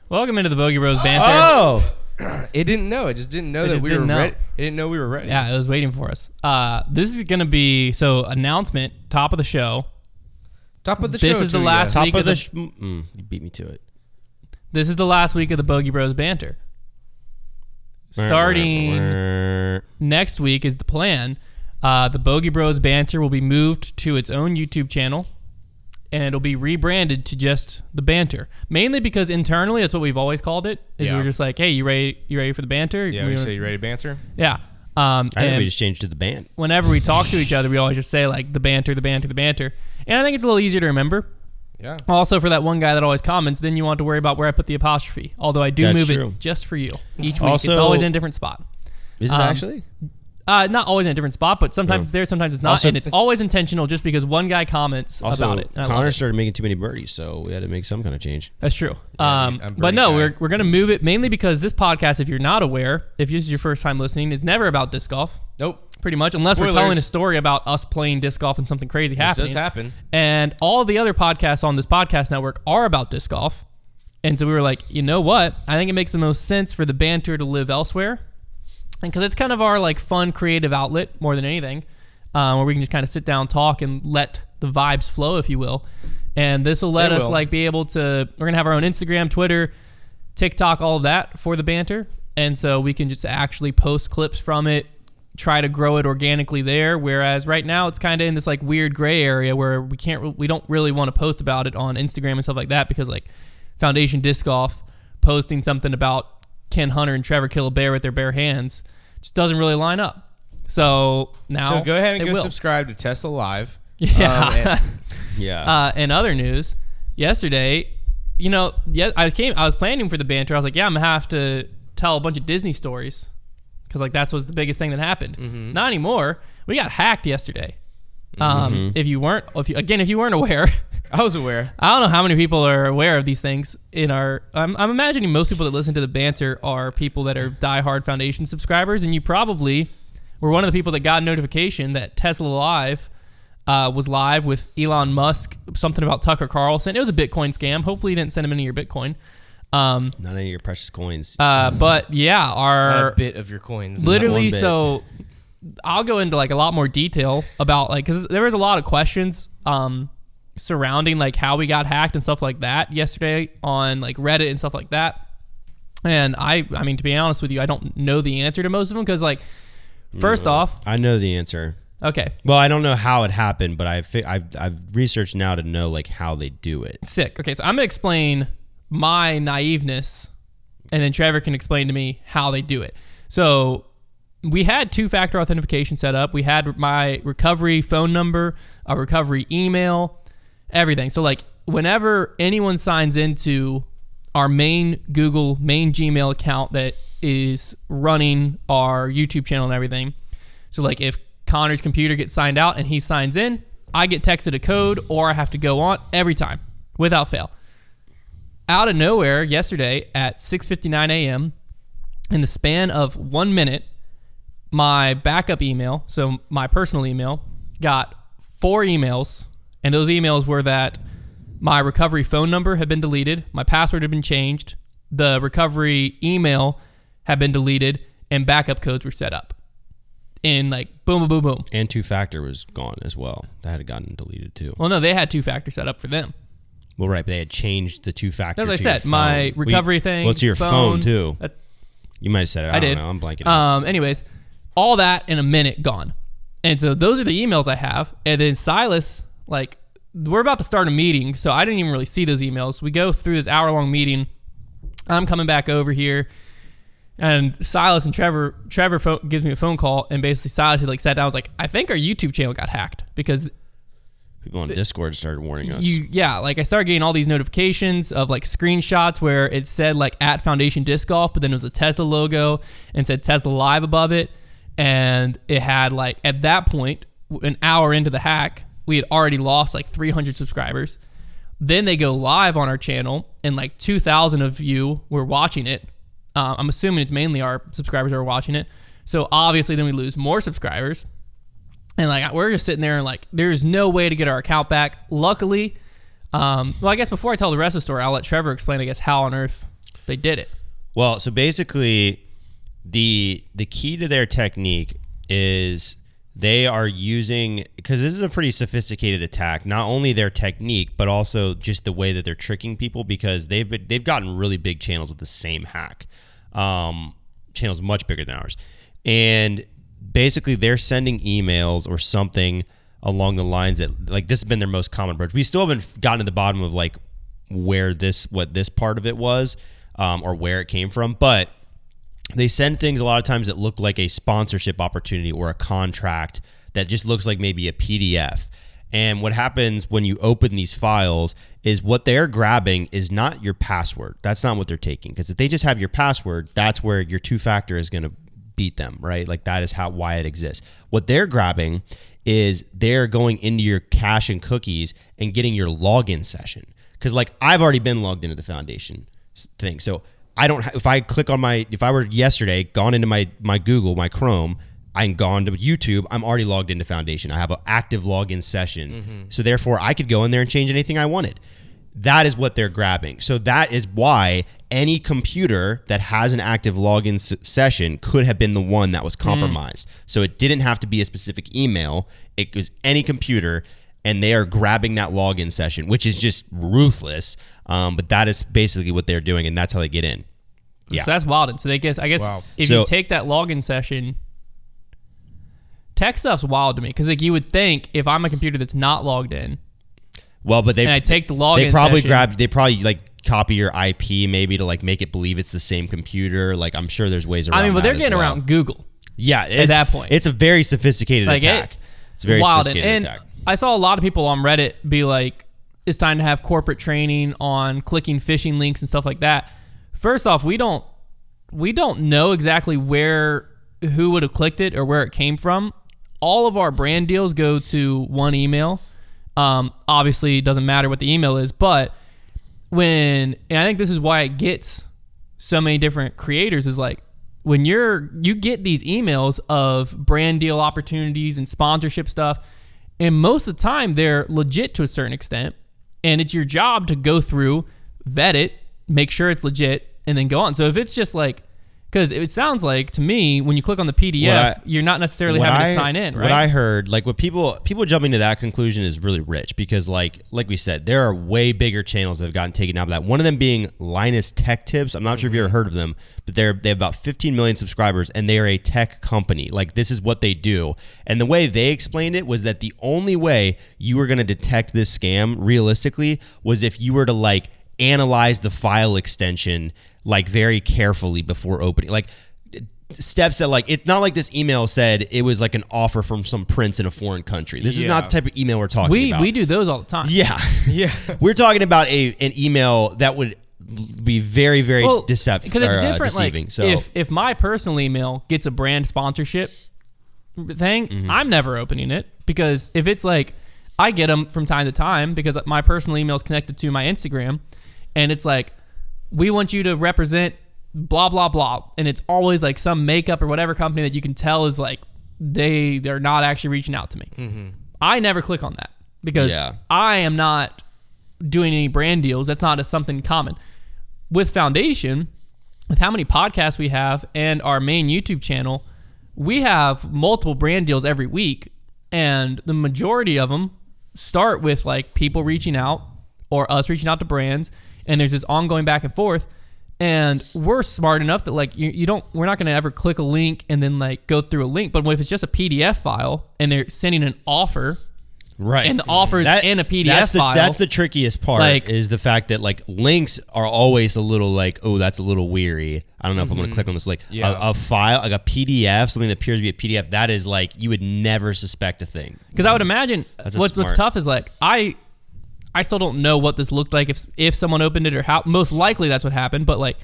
Welcome into the Bogey Bros Banter. Oh! It didn't know. It just didn't know that we were ready. It didn't know we were ready. Yeah, it was waiting for us. This is going to be, announcement, top of the show. Top of the show. This is the last week of the... you beat me to it. This is the last week of the Bogey Bros Banter. Starting next week is the plan. The Bogey Bros Banter will be moved to its own YouTube channel, and it'll be rebranded to just the Banter. Mainly because internally, that's what we've always called it. We're just like, hey, you ready for the banter? Yeah, we say, you ready to banter? Yeah. I think we just changed it to the band. Whenever we talk to each other, we always just say like the banter, the banter, the banter. And I think it's a little easier to remember. Yeah. Also, for that one guy that always comments, then you want to worry about where I put the apostrophe. Although I do move it just for you each week. Also, it's always in a different spot. Is it actually? Not always in a different spot, but sometimes it's there, sometimes it's not. Also, and it's always intentional just because one guy comments about it. Konner started making too many birdies, so we had to make some kind of change. That's true. But no, we're going to move it mainly because this podcast, if you're not aware, if this is your first time listening, is never about disc golf. Nope. Pretty much, unless we're telling a story about us playing disc golf and something crazy happening. This does happen. And all the other podcasts on this podcast network are about disc golf. And so we were like, you know what? I think it makes the most sense for the banter to live elsewhere. And because it's kind of our like fun, creative outlet more than anything, where we can just kind of sit down, talk, and let the vibes flow, if you will. And this will let us like be able to. We're gonna have our own Instagram, Twitter, TikTok, all of that for the banter, and so we can just actually post clips from it, try to grow it organically there. Whereas right now it's kind of in this like weird gray area where we don't really want to post about it on Instagram and stuff like that because like Foundation Disc Golf posting something about Ken Hunter and Trevor kill a bear with their bare hands just doesn't really line up. So now, so go ahead and go subscribe to Tesla Live. Yeah. Yeah. In other news, yesterday, I was planning for the banter. I was like, yeah, I'm gonna have to tell a bunch of Disney stories because like that's was the biggest thing that happened. Mm-hmm. Not anymore. We got hacked yesterday. If you weren't aware. I was aware. I don't know how many people are aware of these things in our... I'm imagining most people that listen to the banter are people that are diehard Foundation subscribers, and you probably were one of the people that got a notification that Tesla Live was live with Elon Musk, something about Tucker Carlson. It was a Bitcoin scam. Hopefully you didn't send him any of your Bitcoin. Not any of your precious coins. But yeah, a bit of your coins. Literally, so I'll go into like a lot more detail about like... Because there was a lot of questions... surrounding like how we got hacked and stuff like that yesterday on like Reddit and stuff like that. And I mean, to be honest with you, I don't know the answer to most of them because like, first off, I know the answer. Okay. Well, I don't know how it happened, but I've researched now to know like how they do it. Sick. Okay, so I'm gonna explain my naiveness, and then Trevor can explain to me how they do it. So we had two-factor authentication set up. We had my recovery phone number, a recovery email, everything. So like whenever anyone signs into our main Gmail account that is running our YouTube channel and everything. So like if Konner's computer gets signed out and he signs in, I get texted a code or I have to go on every time without fail. Out of nowhere yesterday at 6:59 a.m. in the span of 1 minute, my backup email, so my personal email, got 4 emails. And those emails were that my recovery phone number had been deleted, my password had been changed, the recovery email had been deleted, and backup codes were set up. In like boom, boom, boom, boom. And two-factor was gone as well. That had gotten deleted too. Well, no, they had two-factor set up for them. Well, right, but they had changed the two-factor. As I said, my recovery thing. Well, to your phone too. You might have said it. I did. Don't know. I'm blanking out. Anyways, all that in a minute gone. And so those are the emails I have. And then Silas... Like, we're about to start a meeting, so I didn't even really see those emails. We go through this hour-long meeting. I'm coming back over here, and Silas and Trevor gives me a phone call, and basically Silas had like sat down. I was like, I think our YouTube channel got hacked because people on Discord started warning us. Like I started getting all these notifications of like screenshots where it said like at Foundation Disc Golf, but then it was a Tesla logo and said Tesla Live above it, and it had like at that point, an hour into the hack, we had already lost like 300 subscribers. Then they go live on our channel, and like 2,000 of you were watching it. I'm assuming it's mainly our subscribers that are watching it. So obviously then we lose more subscribers. And like we're just sitting there and like there's no way to get our account back. Luckily, well, I guess before I tell the rest of the story, I'll let Trevor explain, I guess, how on earth they did it. Well, so basically, the key to their technique is they are using, because this is a pretty sophisticated attack, not only their technique, but also just the way that they're tricking people, because they've gotten really big channels with the same hack. Channels much bigger than ours. And basically they're sending emails or something along the lines that, like, this has been their most common approach. We still haven't gotten to the bottom of like what this part of it was, or where it came from, but they send things a lot of times that look like a sponsorship opportunity or a contract that just looks like maybe a PDF. And what happens when you open these files is what they're grabbing is not your password. That's not what they're taking. Because if they just have your password, that's where your two-factor is going to beat them, right? Like that is why it exists. What they're grabbing is they're going into your cache and cookies and getting your login session. Because like I've already been logged into the foundation thing. So I don't. If I click on if I were yesterday gone into my Google, my Chrome, I'm gone to YouTube, I'm already logged into Foundation. I have an active login session. Mm-hmm. So therefore, I could go in there and change anything I wanted. That is what they're grabbing. So that is why any computer that has an active login session could have been the one that was compromised. So it didn't have to be a specific email. It was any computer, and they are grabbing that login session, which is just ruthless. But that is basically what they're doing, and that's how they get in. Yeah. So that's wild. And so I guess wow. If you take that login session, tech stuff's wild to me, because like you would think if I'm a computer that's not logged in, well, but I take the login session, they probably like copy your IP maybe to like make it believe it's the same computer. Like I'm sure there's ways around. I mean, but they're getting around Google. Yeah, at that point, it's a very sophisticated attack. It's a very sophisticated attack. I saw a lot of people on Reddit be like, "It's time to have corporate training on clicking phishing links and stuff like that." First off, we don't know exactly who would have clicked it or where it came from. All of our brand deals go to one email. Obviously, it doesn't matter what the email is, but and I think this is why it gets so many different creators, is like when you get these emails of brand deal opportunities and sponsorship stuff, and most of the time they're legit to a certain extent, and it's your job to go through, vet it, make sure it's legit, and then go on. So if it's just like, because it sounds like to me, when you click on the PDF, you're not necessarily having to sign in, right? What I heard, like what people jumping to that conclusion is really rich, because like we said, there are way bigger channels that have gotten taken out of that. One of them being Linus Tech Tips. I'm not sure if you ever heard of them, but they have about 15 million subscribers, and they are a tech company. Like this is what they do. And the way they explained it was that the only way you were going to detect this scam realistically was if you were to like analyze the file extension like very carefully before opening, like steps that like, it's not like this email said it was like an offer from some prince in a foreign country. This is not the type of email we're talking about. We do those all the time. Yeah. We're talking about an email that would be very, very deceptive. Because it's different. Deceiving. Like, so if my personal email gets a brand sponsorship thing, I'm never opening it, because if it's like, I get them from time to time because my personal email is connected to my Instagram, and it's like, we want you to represent blah, blah, blah. And it's always like some makeup or whatever company that you can tell is like, they're not actually reaching out to me. Mm-hmm. I never click on that, because I am not doing any brand deals. That's not something common. With Foundation, with how many podcasts we have and our main YouTube channel, we have multiple brand deals every week. And the majority of them start with like people reaching out or us reaching out to brands. And there's this ongoing back and forth, and we're smart enough that like we're not going to ever click a link and then like go through a link. But if it's just a PDF file and they're sending an offer, right, and the offer is in a PDF file, that's the trickiest part. Like, is the fact that like links are always a little like, oh, that's a little weary. I don't know if I'm going to click on this link. A file, like a PDF, something that appears to be a PDF, that is like, you would never suspect a thing. Because I would imagine what's tough is like, I still don't know what this looked like if someone opened it, or how. Most likely that's what happened. But like,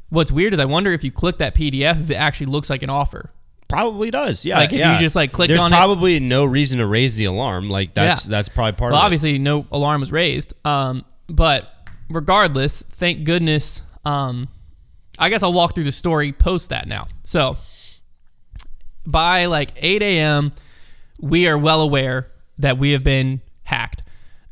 what's weird is I wonder if you click that PDF, if it actually looks like an offer. Probably does. Yeah. Like if you just like click on it. There's probably no reason to raise the alarm. Like that's probably part of it. Well, obviously no alarm was raised. But regardless, thank goodness. I guess I'll walk through the story post that now. So by like 8 a.m., we are well aware that we have been hacked.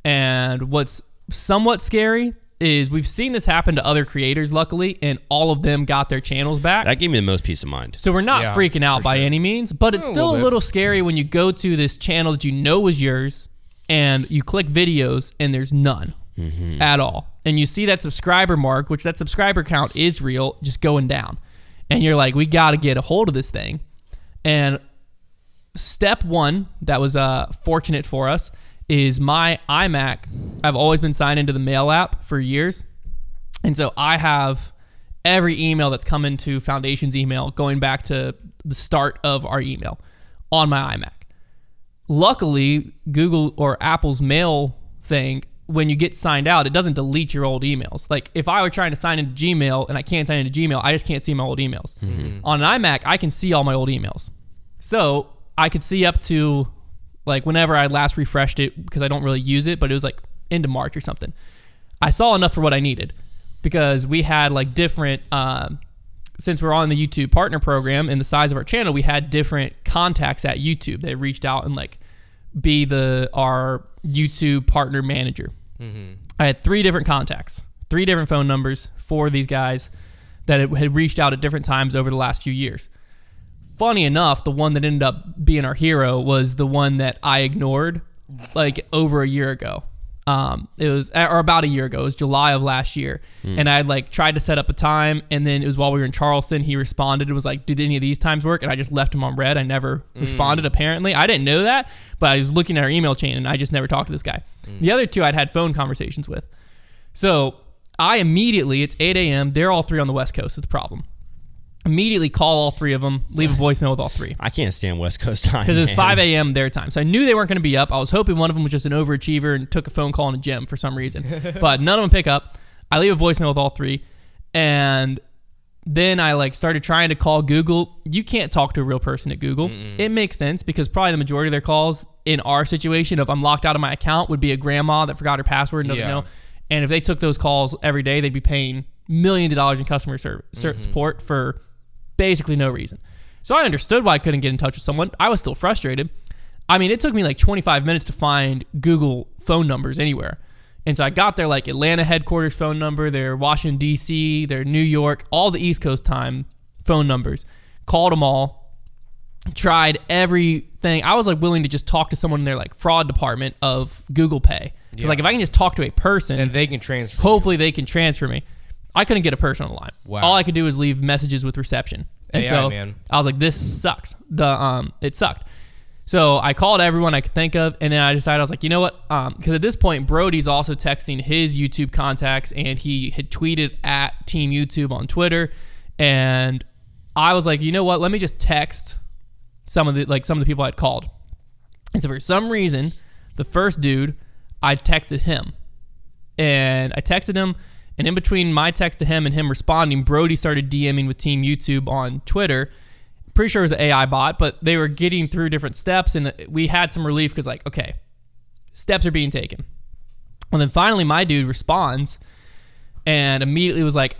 And what's somewhat scary is we've seen this happen to other creators, luckily, and all of them got their channels back. That gave me the most peace of mind. So we're not freaking out by any means, but it's still a little scary when you go to this channel that you know was yours and you click videos and there's none at all. And you see that subscriber mark, which that subscriber count is real, just going down. And you're like, we got to get a hold of this thing. And step one that was fortunate for us is my iMac. I've always been signed into the mail app for years. And so I have every email that's come into Foundation's email going back to the start of our email on my iMac. Luckily, Google or Apple's mail thing, when you get signed out, it doesn't delete your old emails. Like if I were trying to sign into Gmail and I can't sign into Gmail, I just can't see my old emails. On an iMac, I can see all my old emails. So I could see up to like whenever I last refreshed it, because I don't really use it, but it was like into March or something. I saw enough for what I needed because we had like different, since we're on the YouTube partner program and the size of our channel, we had different contacts at YouTube that reached out and like be our YouTube partner manager. I had 3 different contacts, 3 different phone numbers for these guys that had reached out at different times over the last few years. Funny enough, the one that ended up being our hero was the one that I ignored like over a year ago. It was, or about a year ago. It was July of last year. And I like tried to set up a time, and then it was while we were in Charleston, he responded and was like, did any of these times work? And I just left him on red. I never responded, apparently. I didn't know that, but I was looking at our email chain and I just never talked to this guy. The other 2 I'd had phone conversations with. So I immediately, it's 8 a.m. They're all 3 on the West Coast is the problem. Immediately call all 3 of them, leave a voicemail with all 3. I can't stand West Coast time. Because it was 5 a.m. their time. So I knew they weren't going to be up. I was hoping one of them was just an overachiever and took a phone call in a gym for some reason. But none of them pick up. I leave a voicemail with all 3. And then I like started trying to call Google. You can't talk to a real person at Google. It makes sense because probably the majority of their calls in our situation of I'm locked out of my account would be a grandma that forgot her password and doesn't know. And if they took those calls every day, they'd be paying millions of dollars in customer support for basically no reason. So I understood why I couldn't get in touch with someone. I was still frustrated. I mean, it took me like 25 minutes to find Google phone numbers anywhere. And so I got their like Atlanta headquarters phone number, their Washington, D.C., their New York, all the East Coast time phone numbers. Called them all. Tried everything. I was like willing to just talk to someone in their like fraud department of Google Pay. Because like if I can just talk to a person, and they can transfer. Hopefully they can transfer me. I couldn't get a person on the line. Wow. All I could do was leave messages with reception. And so I was like, this sucks. It sucked. So I called everyone I could think of, and then I decided, I was like, you know what? Because at this point, Brody's also texting his YouTube contacts, and he had tweeted at Team YouTube on Twitter. And I was like, you know what? Let me just text some of the people I'd called. And so for some reason, the first dude, I texted him. And I texted him, and in between my text to him and him responding, Brody started DMing with Team YouTube on Twitter. Pretty sure it was an AI bot, but they were getting through different steps, and we had some relief because, like, okay, steps are being taken. And then finally my dude responds and immediately was like,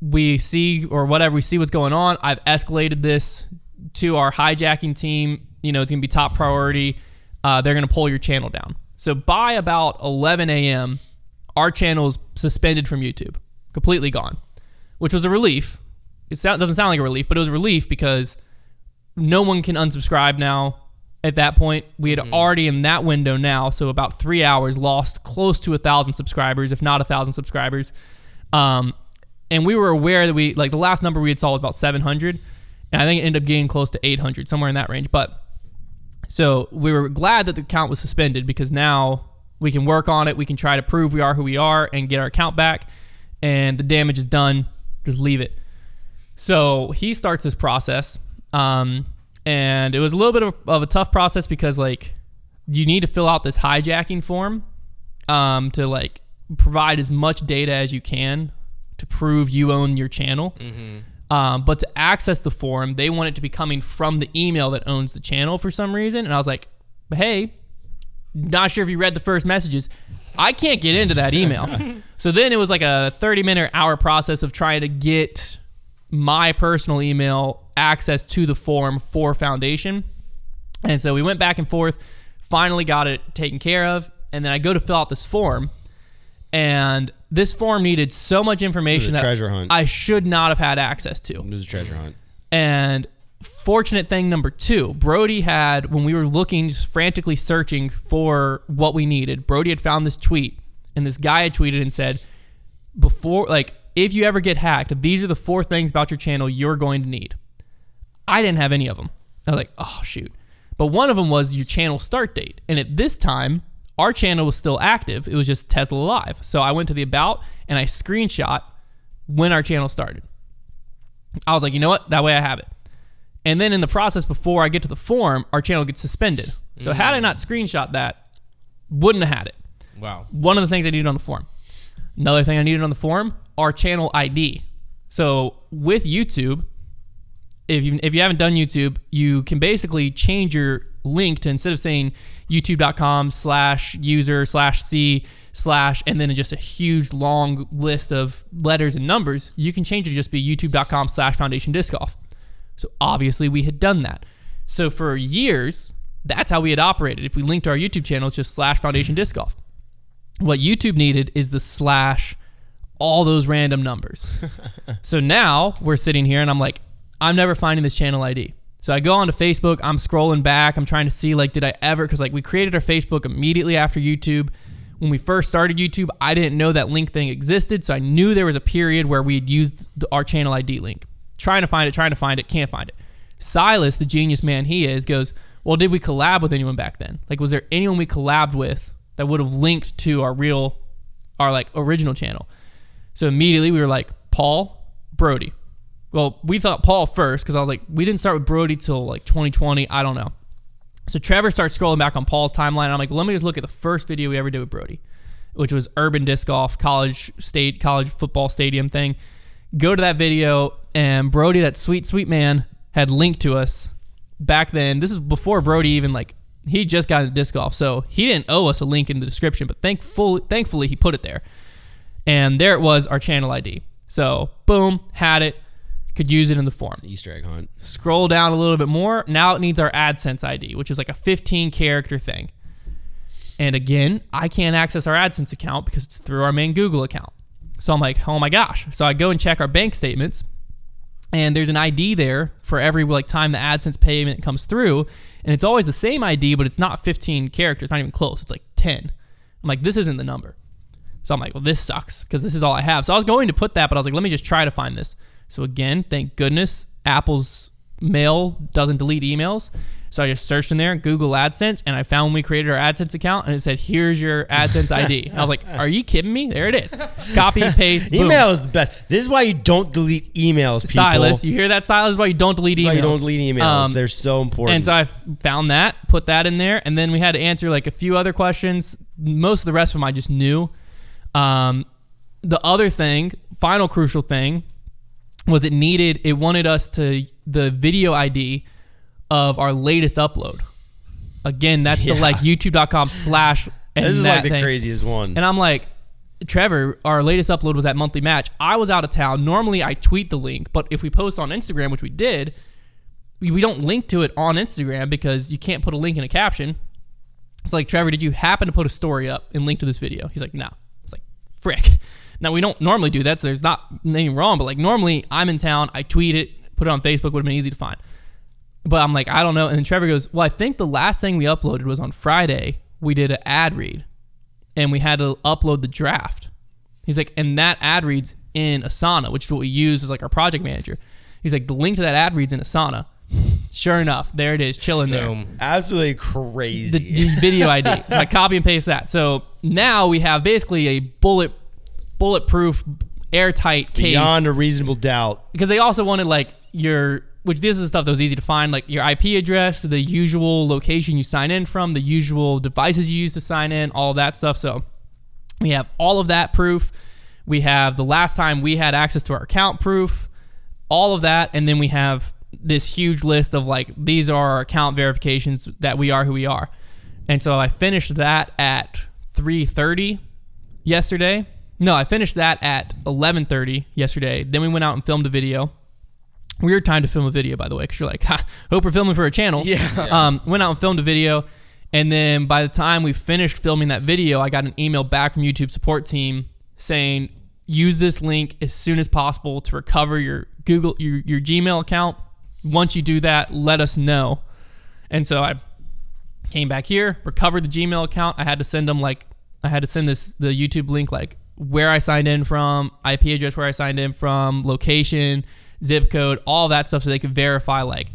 we see what's going on. I've escalated this to our hijacking team. It's going to be top priority. They're going to pull your channel down. So by about 11 a.m., our channel is suspended from YouTube, completely gone, which was a relief. It doesn't sound like a relief, but it was a relief because no one can unsubscribe now. At that point, we had already in that window now, so about 3 hours, lost close to 1,000 subscribers, if not 1,000 subscribers. And we were aware that the last number we had saw was about 700, and I think it ended up getting close to 800, somewhere in that range. But so we were glad that the account was suspended because now we can work on it. We can try to prove we are who we are and get our account back, and the damage is done. Just leave it. So he starts this process, and it was a little bit of a tough process because you need to fill out this hijacking form to provide as much data as you can to prove you own your channel. But to access the form, they want it to be coming from the email that owns the channel for some reason. And I was like, hey, not sure if you read the first messages. I can't get into that email. So then it was like a 30-minute hour process of trying to get my personal email access to the form for Foundation. And so we went back and forth, finally got it taken care of. And then I go to fill out this form, And this form needed so much information that treasure hunt. I should not have had access to. It was a treasure hunt. And fortunate thing number 2, Brody had, when we were looking, just frantically searching for what we needed, Brody had found this tweet, and this guy had tweeted and said, if you ever get hacked, these are the 4 things about your channel you're going to need. I didn't have any of them. I was like, oh, shoot. But one of them was your channel start date. And at this time, our channel was still active. It was just Tesla Live. So I went to the About and I screenshot when our channel started. I was like, you know what? That way I have it. And then in the process, before I get to the form, our channel gets suspended. So had I not screenshot that, wouldn't have had it. Wow. One of the things I needed on the form. Another thing I needed on the form, our channel ID. So with YouTube, if you haven't done YouTube, you can basically change your link to, instead of saying youtube.com/user/c/ and then just a huge long list of letters and numbers, you can change it to just be youtube.com/foundation disc golf. So obviously we had done that. So for years, that's how we had operated. If we linked to our YouTube channel, it's just /foundation disc golf. What YouTube needed is the / all those random numbers. So now we're sitting here and I'm like, I'm never finding this channel ID. So I go onto Facebook, I'm scrolling back, I'm trying to see, did I ever, because we created our Facebook immediately after YouTube. When we first started YouTube, I didn't know that link thing existed, so I knew there was a period where we had used our channel ID link. Trying to find it, can't find it. Silas, the genius man he is, goes, well, did we collab with anyone back then? Was there anyone we collabed with that would have linked to our original channel? So immediately we were like, Paul, Brody. Well, we thought Paul first because I was like, we didn't start with Brody till 2020. I don't know. So Trevor starts scrolling back on Paul's timeline. And I'm like, well, let me just look at the first video we ever did with Brody, which was Urban Disc Golf college football stadium thing. Go to that video, and Brody, that sweet, sweet man, had linked to us back then. This is before Brody even he just got into disc golf, so he didn't owe us a link in the description, but thankfully he put it there. And there it was, our channel ID. So boom, had it. Could use it in the form. Easter egg hunt. Scroll down a little bit more. Now it needs our AdSense ID, which is a 15-character thing. And again, I can't access our AdSense account because it's through our main Google account. So I'm like, oh my gosh. So I go and check our bank statements, and there's an ID there for every time the AdSense payment comes through, and it's always the same ID, but it's not 15 characters, not even close. It's 10. I'm like, this isn't the number. So I'm like, well, this sucks because this is all I have. So I was going to put that, but I was like, let me just try to find this. So again, thank goodness, Apple's mail doesn't delete emails. So I just searched in there, Google AdSense, and I found when we created our AdSense account, and it said, here's your AdSense ID. And I was like, are you kidding me? There it is. Copy, paste, boom. Email is the best. This is why you don't delete emails, people. Silas, you hear that, Silas? This is why you don't delete emails. You don't delete emails. They're so important. And so I found that, put that in there, and then we had to answer a few other questions. Most of the rest of them I just knew. The other thing, final crucial thing, was it wanted us to, the video ID of our latest upload. Again, that's the youtube.com/ and this is that the thing. craziest one. And I'm like, Trevor, our latest upload was that monthly match. I was out of town. Normally I tweet the link, but if we post on Instagram, which we did, we don't link to it on Instagram because you can't put a link in a caption. It's like, Trevor, did you happen to put a story up and link to this video? He's like, no. It's like, frick. Now, we don't normally do that, so there's not anything wrong, but normally I'm in town, I tweet it, put it on Facebook, would have been easy to find. But I'm like, I don't know. And then Trevor goes, well, I think the last thing we uploaded was on Friday. We did an ad read, and we had to upload the draft. He's like, and that ad read's in Asana, which is what we use as our project manager. He's like, the link to that ad read's in Asana. Sure enough, there it is, chilling there. Absolutely crazy. The video ID. So I copy and paste that. So now we have basically a bulletproof, airtight case. Beyond a reasonable doubt. Because they also wanted which this is stuff that was easy to find, your IP address, the usual location you sign in from, the usual devices you use to sign in, all of that stuff. So we have all of that proof. We have the last time we had access to our account proof, all of that. And then we have this huge list of these are our account verifications that we are who we are. And so I finished that at 3:30 yesterday. No, I finished that at 11:30 yesterday. Then we went out and filmed a video. Weird time to film a video, by the way, because you're like, hope we're filming for a channel. Yeah. Went out and filmed a video, And then by the time we finished filming that video, I got an email back from YouTube support team saying, use this link as soon as possible to recover your your Gmail account. Once you do that, let us know. And so I came back here, recovered the Gmail account. I had to send them the YouTube link, like where I signed in from, IP address where I signed in from, location, zip code, all that stuff, so they could verify like,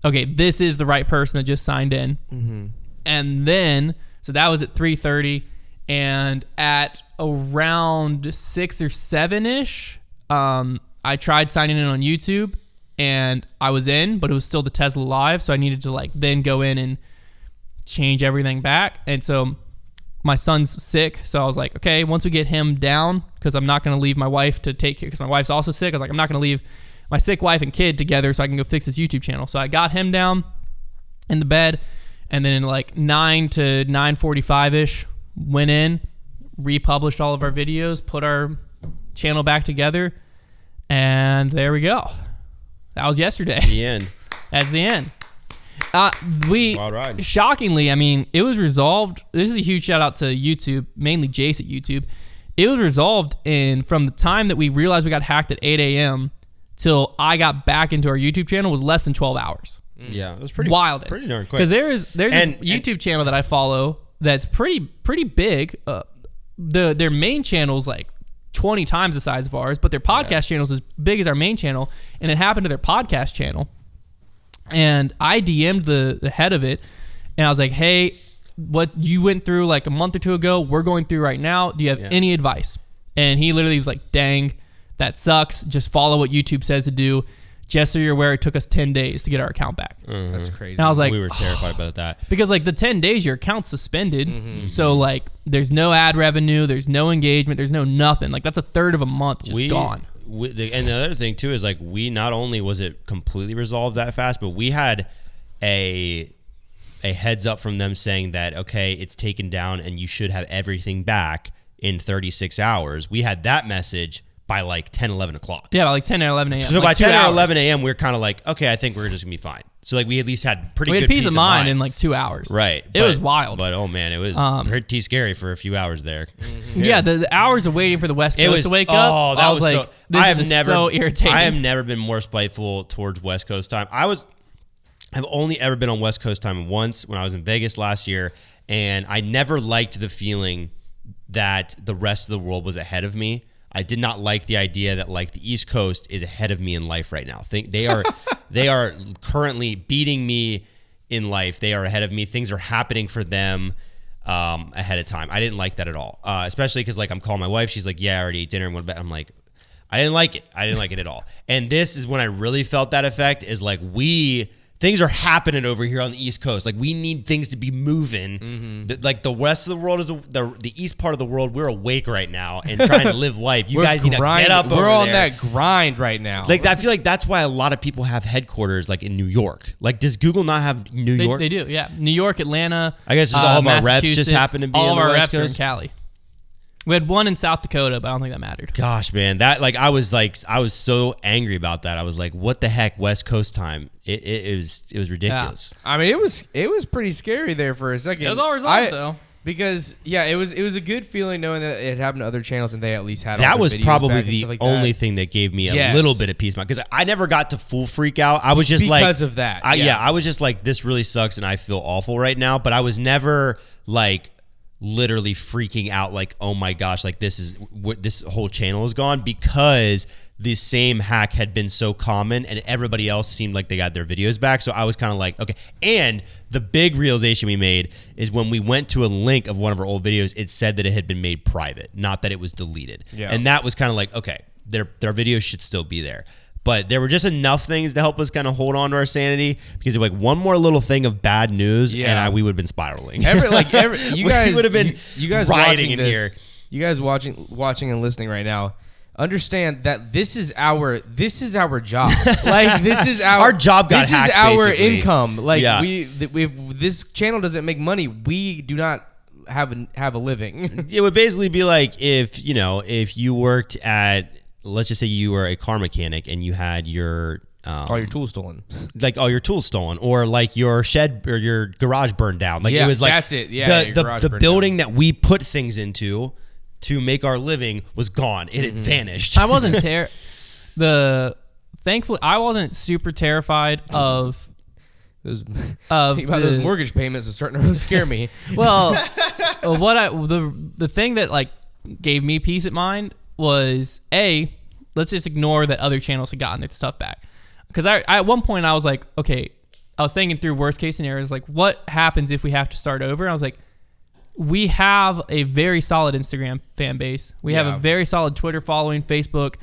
okay, this is the right person that just signed in. Mm-hmm. And then, so that was at 3:30, and at around 6 or 7-ish, I tried signing in on YouTube, and I was in, but it was still the Tesla Live, so I needed to like then go in and change everything back. And so my son's sick, so I was like, okay, once we get him down, because I'm not going to leave my wife to take care, because my wife's also sick. I was like, I'm not going to leave my sick wife and kid together so I can go fix this YouTube channel. So I got him down in the bed, and then in like 9 to 9:45-ish, went in, republished all of our videos, put our channel back together, and there we go. That was yesterday. The end. That's the end. Shockingly, I mean, it was resolved. This is a huge shout out to YouTube, mainly Jace at YouTube. It was resolved from the time that we realized we got hacked at 8 a.m. till I got back into our YouTube channel was less than 12 hours. Yeah, it was pretty wild. Pretty darn quick. Because there's this YouTube channel that I follow that's pretty big. Their main channel's like 20 times the size of ours, but their podcast channel's as big as our main channel, and it happened to their podcast channel. And I DM'd the head of it, and I was like, hey, what you went through like a month or two ago, we're going through right now. Do you have any advice? And he literally was like, dang, that sucks. Just follow what YouTube says to do. Just so you're aware, it took us 10 days to get our account back. Mm-hmm. That's crazy. And I was like, we were terrified about that. Because like the 10 days, your account's suspended. Mm-hmm. So like there's no ad revenue, there's no engagement, there's no nothing. Like that's a third of a month just gone. And the other thing too is like we not only was it completely resolved that fast, but we had a heads up from them saying that, okay, it's taken down and you should have everything back in 36 hours. We had that message by like 10, 11 o'clock. Yeah, by like 10 or 11 a.m. So like by 10 or 11 a.m., we were kind of like, okay, I think we're just going to be fine. So like we at least had pretty good peace of mind in like 2 hours. Right. It was wild. But oh man, it was pretty scary for a few hours there. Mm-hmm. Yeah, the hours of waiting for the West Coast to wake up. Oh, that was like, so irritating. I have never been more spiteful towards West Coast time. I've only ever been on West Coast time once when I was in Vegas last year, and I never liked the feeling that the rest of the world was ahead of me. I did not like the idea that like the East Coast is ahead of me in life right now. They are currently beating me in life. They are ahead of me. Things are happening for them ahead of time. I didn't like that at all, especially because like I'm calling my wife. She's like, yeah, I already ate dinner and went to bed. I'm like, I didn't like it. I didn't like it at all. And this is when I really felt that effect is like things are happening over here on the East Coast. Like we need things to be moving. Mm-hmm. Like the rest of the world is the east part of the world. We're awake right now and trying to live life. You guys need to get up. We're on that grind right now. Like I feel like that's why a lot of people have headquarters like in New York. Like does Google not have New York? They do. Yeah, New York, Atlanta. I guess just all of our reps just happen to be all in of the our West reps Coast. are in Cali. We had one in South Dakota, but I don't think that mattered. Gosh, man, that like I was so angry about that. I was like, what the heck, West Coast time? It was ridiculous. Yeah. I mean, it was pretty scary there for a second. It was all resolved though. Because it was a good feeling knowing that it happened to other channels and they at least had all that their was videos probably back and the stuff like only that. thing that gave me a little bit of peace of mind because I never got to full freak out. I was just because of that. I was just like, this really sucks and I feel awful right now. But I was never like literally freaking out like, oh my gosh, like this whole channel is gone because the same hack had been so common and everybody else seemed like they got their videos back. So I was kind of like, okay. And the big realization we made is when we went to a link of one of our old videos, it said that it had been made private, not that it was deleted. Yeah. And that was kind of like, okay, their videos should still be there. But there were just enough things to help us kind of hold on to our sanity because if like one more little thing of bad news and we would have been spiraling. You guys would have been rioting in here. You guys watching and listening right now, understand that this is our job. Like this is our job got hacked. This is our basically. income. Like if this channel doesn't make money, we do not have a living. It would basically be like if you worked at, let's just say you were a car mechanic and you had your all your tools stolen. Like all your tools stolen, or like your shed or your garage burned down. Like Yeah, it was like that's it. Yeah, your garage the burned building that we put things into to make our living was gone. It had vanished. I wasn't thankfully I wasn't super terrified of Think about those mortgage payments are starting to really scare me. Well, the thing that like gave me peace of mind was let's just ignore that other channels had gotten their stuff back. Because at one point I was like, okay, I was thinking through worst case scenarios, like what happens if we have to start over? I was like, we have a very solid Instagram fan base. We have a very solid Twitter following, Facebook,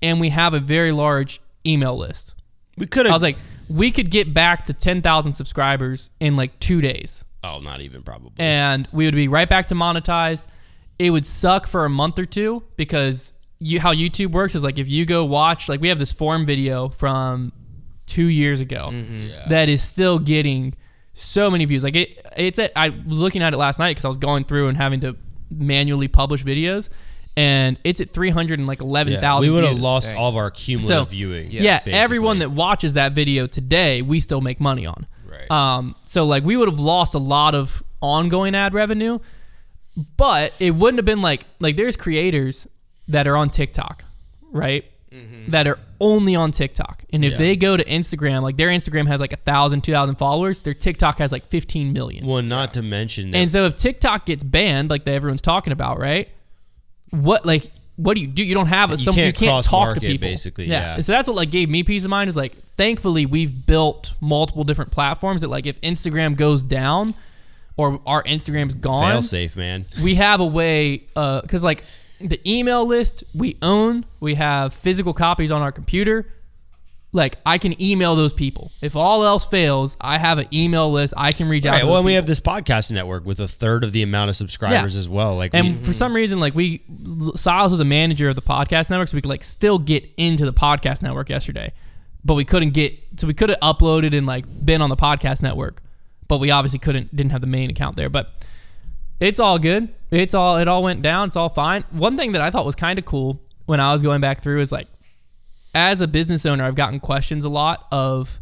and we have a very large email list. I was like, we could get back to 10,000 subscribers in like 2 days. Oh, not even probably. And we would be right back to monetized. It would suck for a month or two because how YouTube works is like if you go watch, like we have this forum video from 2 years ago that is still getting so many views. Like I was looking at it last night because I was going through and having to manually publish videos, and it's at 311,000 we would have views. lost all of our cumulative viewing. Basically. Everyone that watches that video today, we still make money on. Right. So like we would have lost a lot of ongoing ad revenue, but it wouldn't have been like there's creators that are on TikTok, right? That are only on TikTok. And if they go to Instagram, like their Instagram has like 1,000, 2,000 followers, their TikTok has like 15 million. Well, not to mention that. And so if TikTok gets banned, like everyone's talking about, right? What do you do? You don't have you can't talk to people. Basically, yeah. So that's what like gave me peace of mind is like, thankfully we've built multiple different platforms that like if Instagram goes down or our Instagram's gone, fail safe, man. We have a way, cause like the email list we own, we have physical copies on our computer. Like I can email those people. If all else fails, I have an email list. I can reach out. Right. Well, and we have this podcast network with a third of the amount of subscribers as well. Like, for some reason, like Silas was a manager of the podcast network, so we could like still get into the podcast network yesterday, but we couldn't get. So we could have uploaded and like been on the podcast network, but we obviously didn't have the main account there. But it's all good. It all went down. It's all fine. One thing that I thought was kind of cool when I was going back through is like, as a business owner, I've gotten questions a lot of,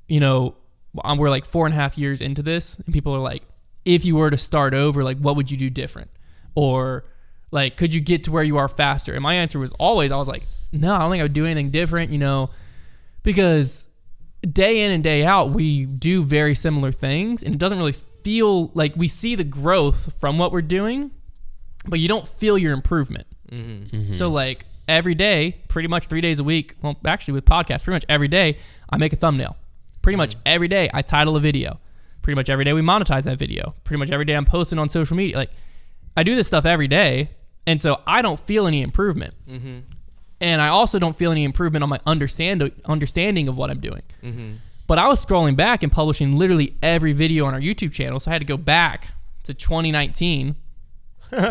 we're like 4.5 years into this, and people are like, if you were to start over, like, what would you do different? Or like, could you get to where you are faster? And my answer was always, I was like, no, I don't think I would do anything different, because day in and day out, we do very similar things, and it doesn't really feel like we see the growth from what we're doing, but you don't feel your improvement. Mm-hmm. So like, every day, pretty much 3 days a week, well, actually with podcasts, pretty much every day, I make a thumbnail. Pretty much every day, I title a video. Pretty much every day, we monetize that video. Pretty much every day, I'm posting on social media. Like, I do this stuff every day, and so I don't feel any improvement. Mm-hmm. And I also don't feel any improvement on my understanding of what I'm doing. Mm-hmm. But I was scrolling back and publishing literally every video on our YouTube channel, so I had to go back to 2019,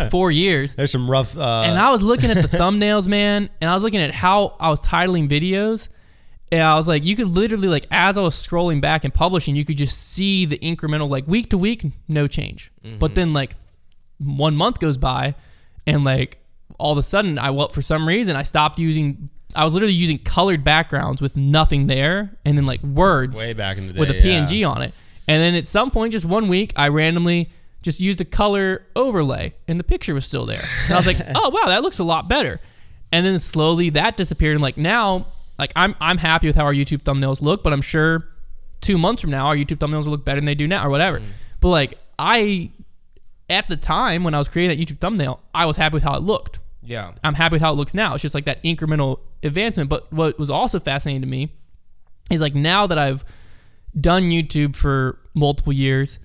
4 years. There's some rough... and I was looking at the thumbnails, man, and I was looking at how I was titling videos, and I was like, you could literally, like, as I was scrolling back and publishing, you could just see the incremental, like, week to week, no change. Mm-hmm. But then, like, 1 month goes by, and, like, all of a sudden, for some reason, I was literally using colored backgrounds with nothing there, and then, like, words way back in the day, with a PNG on it. And then at some point, just 1 week, I randomly just used a color overlay, and the picture was still there. And I was like, oh, wow, that looks a lot better. And then slowly that disappeared, and like now, like I'm happy with how our YouTube thumbnails look, but I'm sure 2 months from now, our YouTube thumbnails will look better than they do now or whatever. But like at the time when I was creating that YouTube thumbnail, I was happy with how it looked. Yeah. I'm happy with how it looks now. It's just like that incremental advancement. But what was also fascinating to me is like now that I've done YouTube for multiple years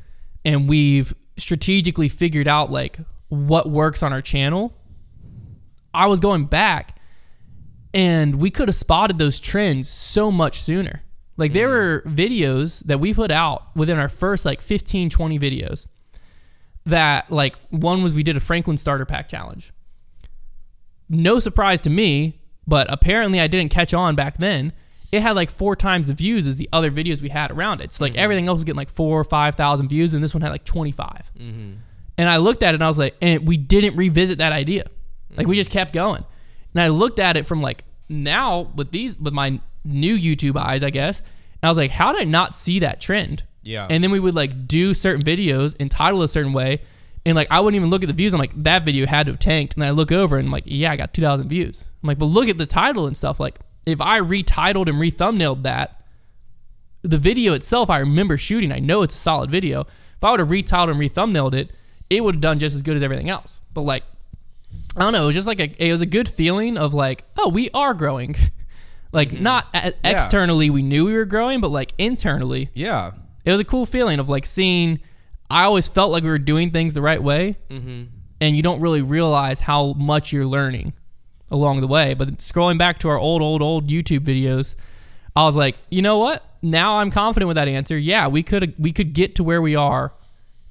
and we've strategically figured out like what works on our channel, I was going back and we could have spotted those trends so much sooner. Like there were videos that we put out within our first like 15, 20 videos that like one was we did a Franklin starter pack challenge. No surprise to me, but apparently I didn't catch on back then. It had like 4 times the views as the other videos we had around it. So like everything else was getting like 4,000 or 5,000 views, and this one had like 25. Mm-hmm. And I looked at it and I was like, and we didn't revisit that idea. Like we just kept going. And I looked at it from like now with my new YouTube eyes, I guess. And I was like, how did I not see that trend? Yeah. And then we would like do certain videos entitled a certain way. And like, I wouldn't even look at the views. I'm like, that video had to have tanked. And I look over and I'm like, yeah, I got 2,000 views. I'm like, but look at the title and stuff. Like, if I retitled and re-thumbnailed that, the video itself, I remember shooting. I know it's a solid video. If I would have retitled and re-thumbnailed it, it would have done just as good as everything else. But like, I don't know. It was just like it was a good feeling of like, oh, we are growing. Like, not externally we knew we were growing, but like internally. Yeah. It was a cool feeling of like seeing, I always felt like we were doing things the right way. Mm-hmm. And you don't really realize how much you're learning along the way. But scrolling back to our old YouTube videos, I was like, you know what? Now I'm confident with that answer. Yeah, we could get to where we are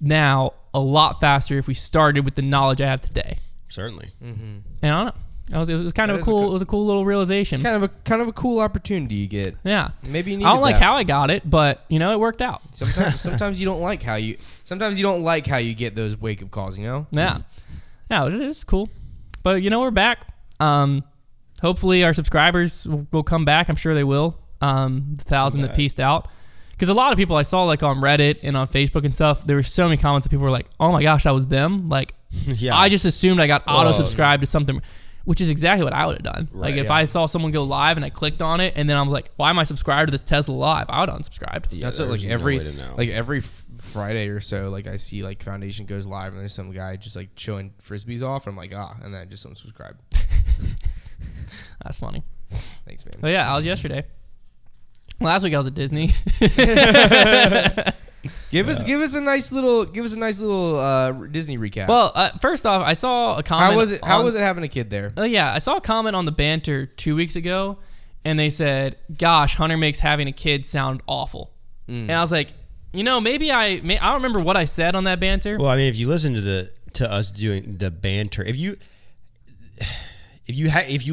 now a lot faster if we started with the knowledge I have today. Certainly. Mm-hmm. And I don't know. It was kind of a cool little realization. It's kind of a cool opportunity you get. Yeah. Maybe you needed I don't like that. how I got it, but you know, it worked out. Sometimes you don't like how you get those wake up calls, you know? Yeah. Yeah, it's cool. But you know, we're back. Hopefully our subscribers will come back. I'm sure they will. The 1,000 that pieced out. Because a lot of people I saw like on Reddit and on Facebook and stuff, there were so many comments that people were like, oh my gosh, that was them. Like, yeah. I just assumed I got auto-subscribed to something, which is exactly what I would have done. Right, like if I saw someone go live and I clicked on it and then I was like, why am I subscribed to this Tesla live? I would have unsubscribed. Yeah, that's what every Friday or so, like I see like Foundation goes live and there's some guy just like showing frisbees off. And I'm like, and then I just unsubscribe. That's funny. Thanks, man. But yeah, how was yesterday? Last week I was at Disney. Give us a nice little Disney recap. Well, first off, I saw a comment. How was it having a kid there? Yeah, I saw a comment on the Banter 2 weeks ago, and they said, "Gosh, Hunter makes having a kid sound awful." And I was like, you know, maybe I don't remember what I said on that Banter. Well, I mean, if you listen to us doing the Banter, if you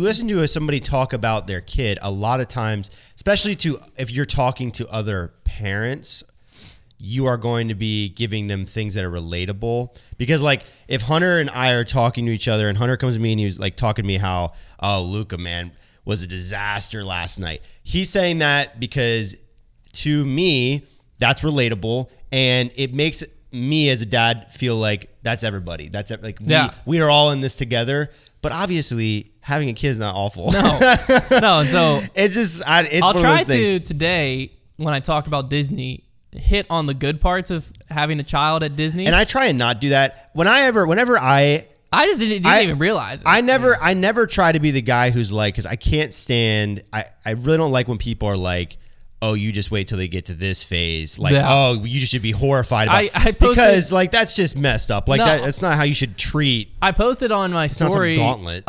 listen to somebody talk about their kid, a lot of times, especially if you're talking to other parents, you are going to be giving them things that are relatable. Because like if Hunter and I are talking to each other and Hunter comes to me and he was like talking to me how, oh, Luca, man, was a disaster last night. He's saying that because to me, that's relatable. And it makes me as a dad feel like that's everybody. That's like, we are all in this together. But obviously, having a kid is not awful. No. And so it's just I'll try to today when I talk about Disney hit on the good parts of having a child at Disney. And I try and not do that. Whenever I just didn't even realize it. I never try to be the guy who's like, because I can't stand. I really don't like when people are like, oh, you just wait till they get to this phase. Like, oh, you just should be horrified about it. Because, like, that's just messed up. Like, that's not how you should treat. I posted on my story gauntlet.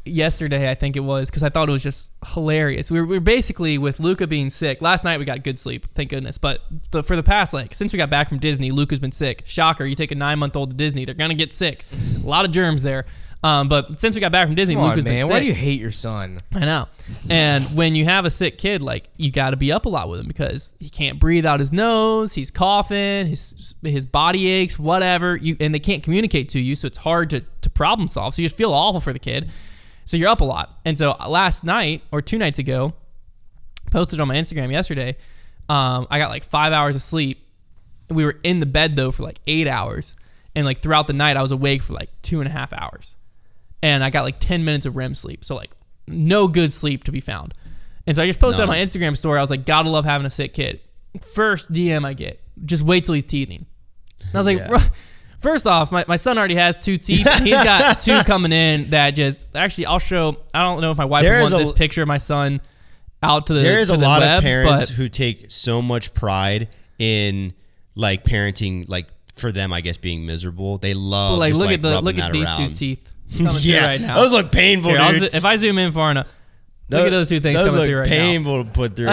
Yesterday, I think it was, because I thought it was just hilarious. We were basically, with Luca being sick. Last night, we got good sleep, thank goodness. But for the past, since we got back from Disney, Luca's been sick. Shocker, you take a 9-month-old to Disney, they're going to get sick. A lot of germs there. But since we got back from Disney, Luca's been sick. Why do you hate your son? I know. And when you have a sick kid, you got to be up a lot with him because he can't breathe out his nose. He's coughing. His body aches, whatever. And they can't communicate to you, so it's hard to problem solve. So you just feel awful for the kid. So you're up a lot. And so last night, or 2 nights ago, posted on my Instagram yesterday, I got 5 hours of sleep. We were in the bed, though, for 8 hours. And throughout the night, I was awake for 2.5 hours. And I got 10 minutes of REM sleep. So no good sleep to be found. And so I just posted on my Instagram story. I was like, gotta love having a sick kid. First DM I get, just wait till he's teething. And I was like, first off, my son already has 2 teeth. And he's got 2 coming in that just, actually I'll show, I don't know if my wife would want this picture of my son out to the There is a lot webs, of parents who take so much pride in parenting, for them, I guess, being miserable. They love look at these around. 2 teeth. Coming through right now. Those look painful, dude. If I zoom in far enough, look at those 2 things coming through right now. Painful to put through.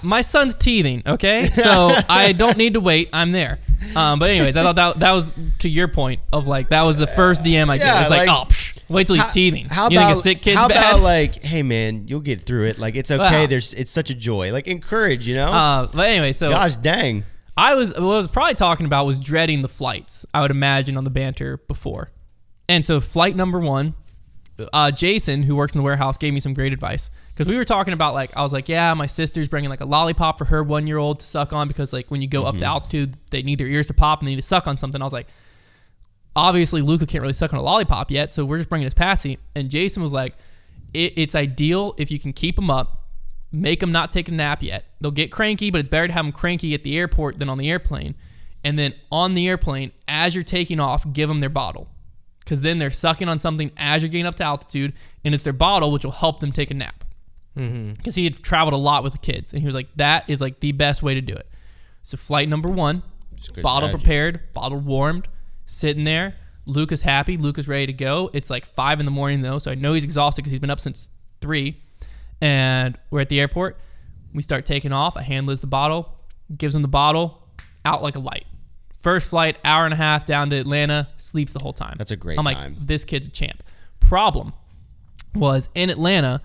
My son's teething, okay? So I don't need to wait. I'm there. But anyways, I thought that was to your point of that was the first DM I get. It's wait till he's teething. You think a sick kid's bad? How about hey man, you'll get through it. It's okay. It's such a joy. Encourage, you know? But anyway, so gosh dang. what I was probably talking about was dreading the flights, I would imagine, on the Banter before. And so flight number 1, Jason, who works in the warehouse, gave me some great advice. Because we were talking about, like, I was like, yeah, my sister's bringing, like, a lollipop for her 1-year-old to suck on because, like, when you go up to altitude, they need their ears to pop and they need to suck on something. I was like, obviously, Luca can't really suck on a lollipop yet, so we're just bringing his passy. And Jason was like, it's ideal if you can keep them up, make them not take a nap yet. They'll get cranky, but it's better to have them cranky at the airport than on the airplane. And then on the airplane, as you're taking off, give them their bottle. Because then they're sucking on something as you're getting up to altitude, and it's their bottle, which will help them take a nap. Because he had traveled a lot with the kids, and he was like, that is like the best way to do it. So flight number 1, bottle prepared, bottle warmed, sitting there. Luca's happy. Luca's ready to go. It's like 5 a.m. though, so I know he's exhausted because he's been up since 3. And we're at the airport. We start taking off. I hand Liz the bottle, gives him the bottle, out like a light. First flight, hour and a half down to Atlanta, sleeps the whole time. That's a great time. I'm like, this kid's a champ. Problem was, in Atlanta,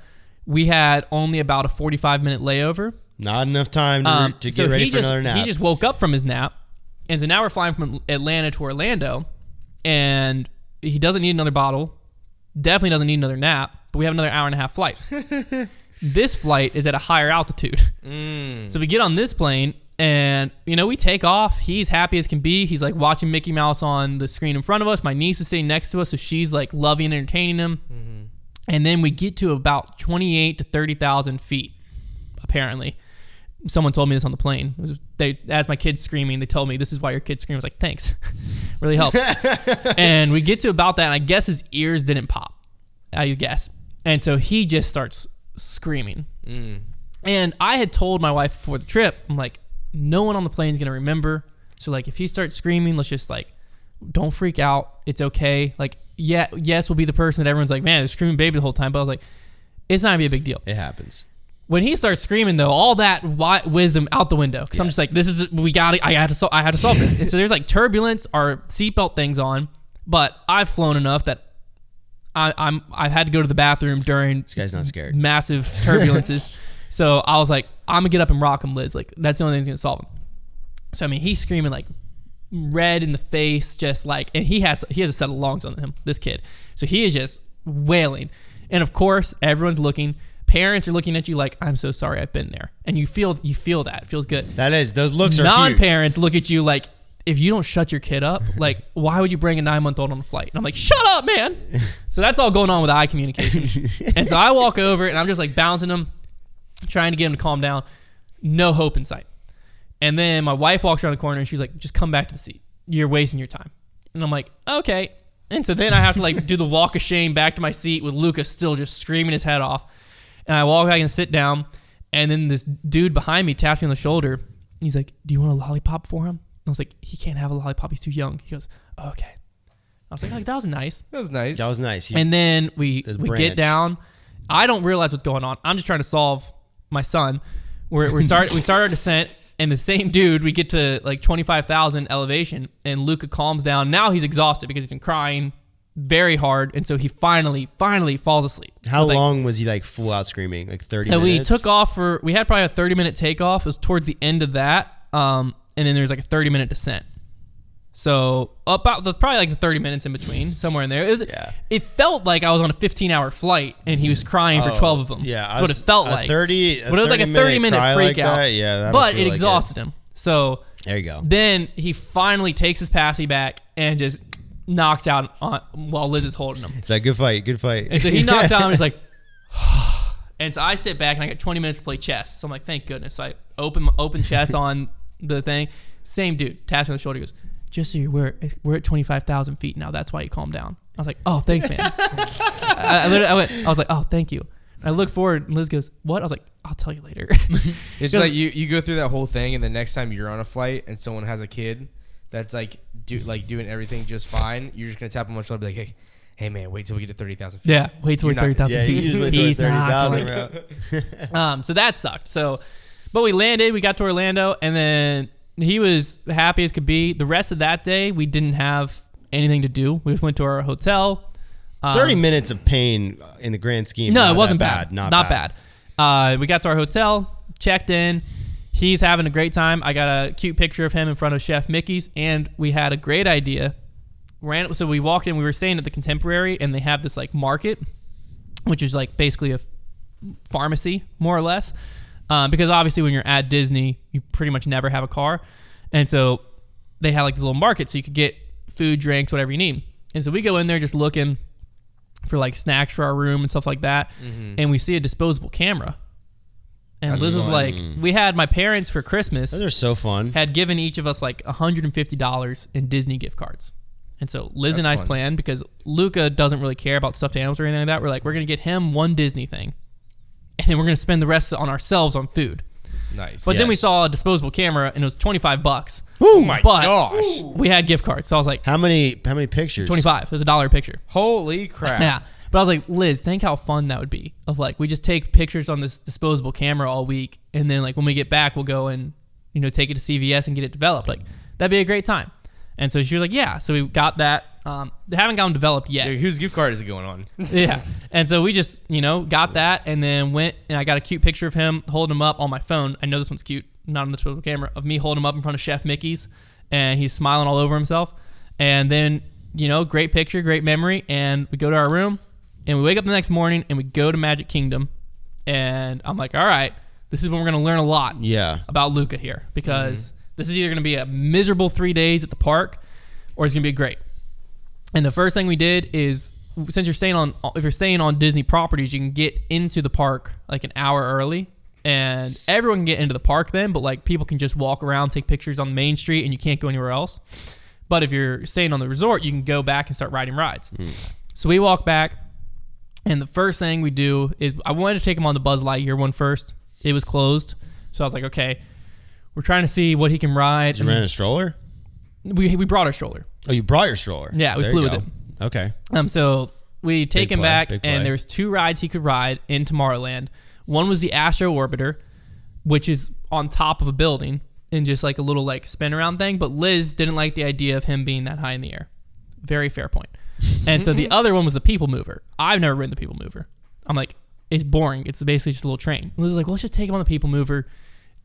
we had only about a 45-minute layover. Not enough time to get ready for another nap. He just woke up from his nap, and so now we're flying from Atlanta to Orlando, and he doesn't need another bottle, definitely doesn't need another nap, but we have another hour and a half flight. This flight is at a higher altitude. So we get on this plane, and, you know, we take off. He's happy as can be. He's, like, watching Mickey Mouse on the screen in front of us. My niece is sitting next to us, so she's, like, loving and entertaining him. And then we get to about 28 to 30,000 feet, apparently. Someone told me this on the plane. As my kid's screaming, they told me, this is why your kid's screaming. I was like, thanks. Really helps. And we get to about that, and I guess his ears didn't pop. I guess. And so he just starts screaming. And I had told my wife before the trip, I'm like, no one on the plane is going to remember. So, like, if he starts screaming, let's just, like, don't freak out. It's okay. Like, yes, we'll be the person that everyone's like, man, they're screaming baby the whole time. But I was like, it's not going to be a big deal. It happens. When he starts screaming, though, all that wisdom out the window. Because I'm just like, I had to solve this. And so there's, like, turbulence, our seatbelt thing's on. But I've flown enough that I've had to go to the bathroom during this guy's not scared. Massive turbulences. So I was like, I'm gonna get up and rock him, Liz. Like, that's the only thing that's gonna solve him. So I mean, he's screaming like red in the face, just like, and he has a set of lungs on him, this kid. So he is just wailing. And of course, everyone's looking. Parents are looking at you like, I'm so sorry, I've been there. And you feel that. It feels good. That is, those looks are Non-parents look at you like, if you don't shut your kid up, like, why would you bring a 9-month-old on a flight? And I'm like, shut up, man. So that's all going on with eye communication. And so I walk over and I'm just like bouncing him, trying to get him to calm down. No hope in sight. And then my wife walks around the corner and she's like, just come back to the seat. You're wasting your time. And I'm like, okay. And so then I have to like do the walk of shame back to my seat with Lucas still just screaming his head off. And I walk back and sit down. And then this dude behind me taps me on the shoulder. He's like, do you want a lollipop for him? I was like, he can't have a lollipop. He's too young. He goes, oh, okay. I was like, that was nice. That was nice. And then we get down. I don't realize what's going on. I'm just trying to solve my son. We start our descent, and the same dude, we get to like 25,000 elevation, and Luca calms down. Now he's exhausted because he's been crying very hard, and so he finally falls asleep. How long was he like full out screaming? Like 30 minutes? So we took off we had probably a 30-minute takeoff. It was towards the end of that. And then there's like a 30-minute descent. So probably like the 30 minutes in between, somewhere in there. It felt like I was on a 15-hour flight and he was crying for 12 of them. Yeah, that's what it felt like. But it was like a 30-minute freak like out. That, yeah, but it exhausted him. So there you go. Then he finally takes his passy back and just knocks out while Liz is holding him. It's like, good fight. And so he knocks out and he's like, and so I sit back and I got 20 minutes to play chess. So I'm like, thank goodness. So I open chess on the thing. Same dude taps me on the shoulder. He goes, just so you're aware, we're at 25,000 feet now. That's why you calm down. I was like, oh, thanks, man. I was like, oh, thank you. I look forward and Liz goes, what? I was like, I'll tell you later. It's like you go through that whole thing, and the next time you're on a flight and someone has a kid that's like doing everything just fine, you're just gonna tap him on the shoulder and be like, hey man, wait till we get to 30,000 feet. Yeah, wait till we're 30,000 feet. He's not going. So that sucked. But we landed, we got to Orlando, and then he was happy as could be. The rest of that day, we didn't have anything to do. We just went to our hotel. 30 minutes of pain in the grand scheme. No, it wasn't bad. Not bad. We got to our hotel, checked in. He's having a great time. I got a cute picture of him in front of Chef Mickey's, and we had a great idea. So we walked in. We were staying at the Contemporary, and they have this like market which is like basically a pharmacy, more or less. Because obviously when you're at Disney, you pretty much never have a car. And so they had like this little market so you could get food, drinks, whatever you need. And so we go in there just looking for like snacks for our room and stuff like that. And we see a disposable camera. And That's Liz was fun. like, we had my parents for Christmas Those are so fun. had given each of us like $150 in Disney gift cards. And so Liz and That's I's fun. plan, because Luca doesn't really care about stuffed animals or anything like that, we're like, we're going to get him one Disney thing. And then we're going to spend the rest on ourselves on food. Nice. But then we Yes. saw a disposable camera and it was $25. Oh my But gosh. we had gift cards. So I was like, How many pictures? 25. It was $1 a picture. Holy crap. Yeah. But I was like, Liz, think how fun that would be. Of like, we just take pictures on this disposable camera all week. And then like when we get back, we'll go and, take it to CVS and get it developed. Like, that'd be a great time. And so she was like, yeah. So we got that. They haven't gotten developed yet. Dude, whose gift card is it going on? Yeah. And so we just, got that and then went and I got a cute picture of him holding him up on my phone. I know this one's cute, not on the disposable camera, of me holding him up in front of Chef Mickey's and he's smiling all over himself. And then, great picture, great memory. And we go to our room and we wake up the next morning and we go to Magic Kingdom. And I'm like, all right, this is when we're going to learn a lot Yeah. about Luca here, because this is either going to be a miserable 3 days at the park or it's going to be great. And the first thing we did is, since if you're staying on Disney properties, you can get into the park like an hour early, and everyone can get into the park then, but like people can just walk around, take pictures on Main Street, and you can't go anywhere else. But if you're staying on the resort, you can go back and start riding rides. So we walk back, and the first thing we do is, I wanted to take him on the Buzz Lightyear one first. It was closed, so I was like, okay, we're trying to see what he can ride. Did you rent a stroller? We brought our stroller. Oh, you brought your stroller. Yeah, we There flew you with go. it. Okay. So we take Big him play, back, big play. and there's 2 rides he could ride in Tomorrowland. One was the Astro Orbiter, which is on top of a building and just like a little like spin around thing. But Liz didn't like the idea of him being that high in the air. Very fair point. And so the other one was the People Mover. I've never ridden the People Mover. I'm like, it's boring. It's basically just a little train. Liz was like, well, let's just take him on the People Mover.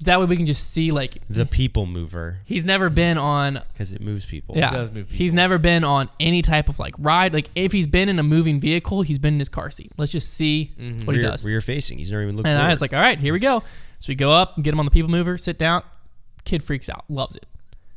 That way we can just see like The People Mover, he's never been on. because it moves people. Yeah, does move people. he's never been on any type of like ride. Like if he's been in a moving vehicle, he's been in his car seat. Let's just see what he does. Where you're facing. He's never even looked And forward. I was like, all right, here we go. So we go up and get him on the People Mover, sit down. Kid freaks out, loves it,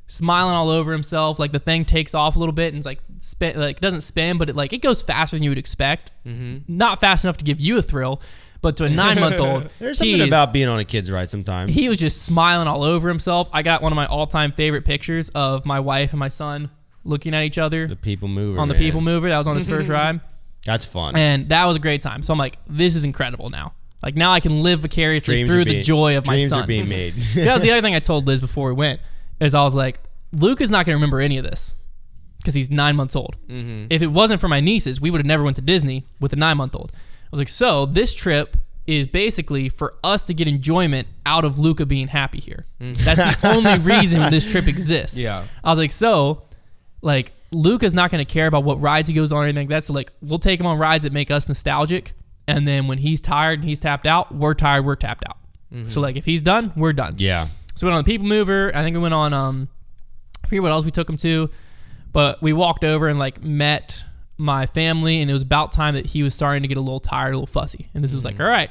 smiling all over himself. Like the thing takes off a little bit and it's like spin, like it doesn't spin, but it goes faster than you would expect. Not fast enough to give you a thrill, but to a 9-month-old, There's something about being on a kid's ride sometimes. he was just smiling all over himself. I got one of my all-time favorite pictures of my wife and my son looking at each other The People Mover. on the man. People Mover. That was on his first ride. That's fun. And that was a great time. So I'm like, this is incredible now. Like now I can live vicariously Dreams through are the being- joy of my Dreams son. are being made. That was the other thing I told Liz before we went, is I was like, Luke is not going to remember any of this because he's 9 months old. If it wasn't for my nieces, we would have never went to Disney with a 9-month-old. I was like, so this trip is basically for us to get enjoyment out of Luca being happy here. That's the only reason this trip exists. Yeah. I was like, so, like, Luca's not going to care about what rides he goes on or anything like that. So, like, we'll take him on rides that make us nostalgic. And then when he's tired and he's tapped out, we're tired, we're tapped out. So, like, if he's done, we're done. Yeah. So we went on the People Mover. I think we went on, I forget what else we took him to. But we walked over and, like, met my family. And it was about time that he was starting to get a little tired, a little fussy. And this was like, all right,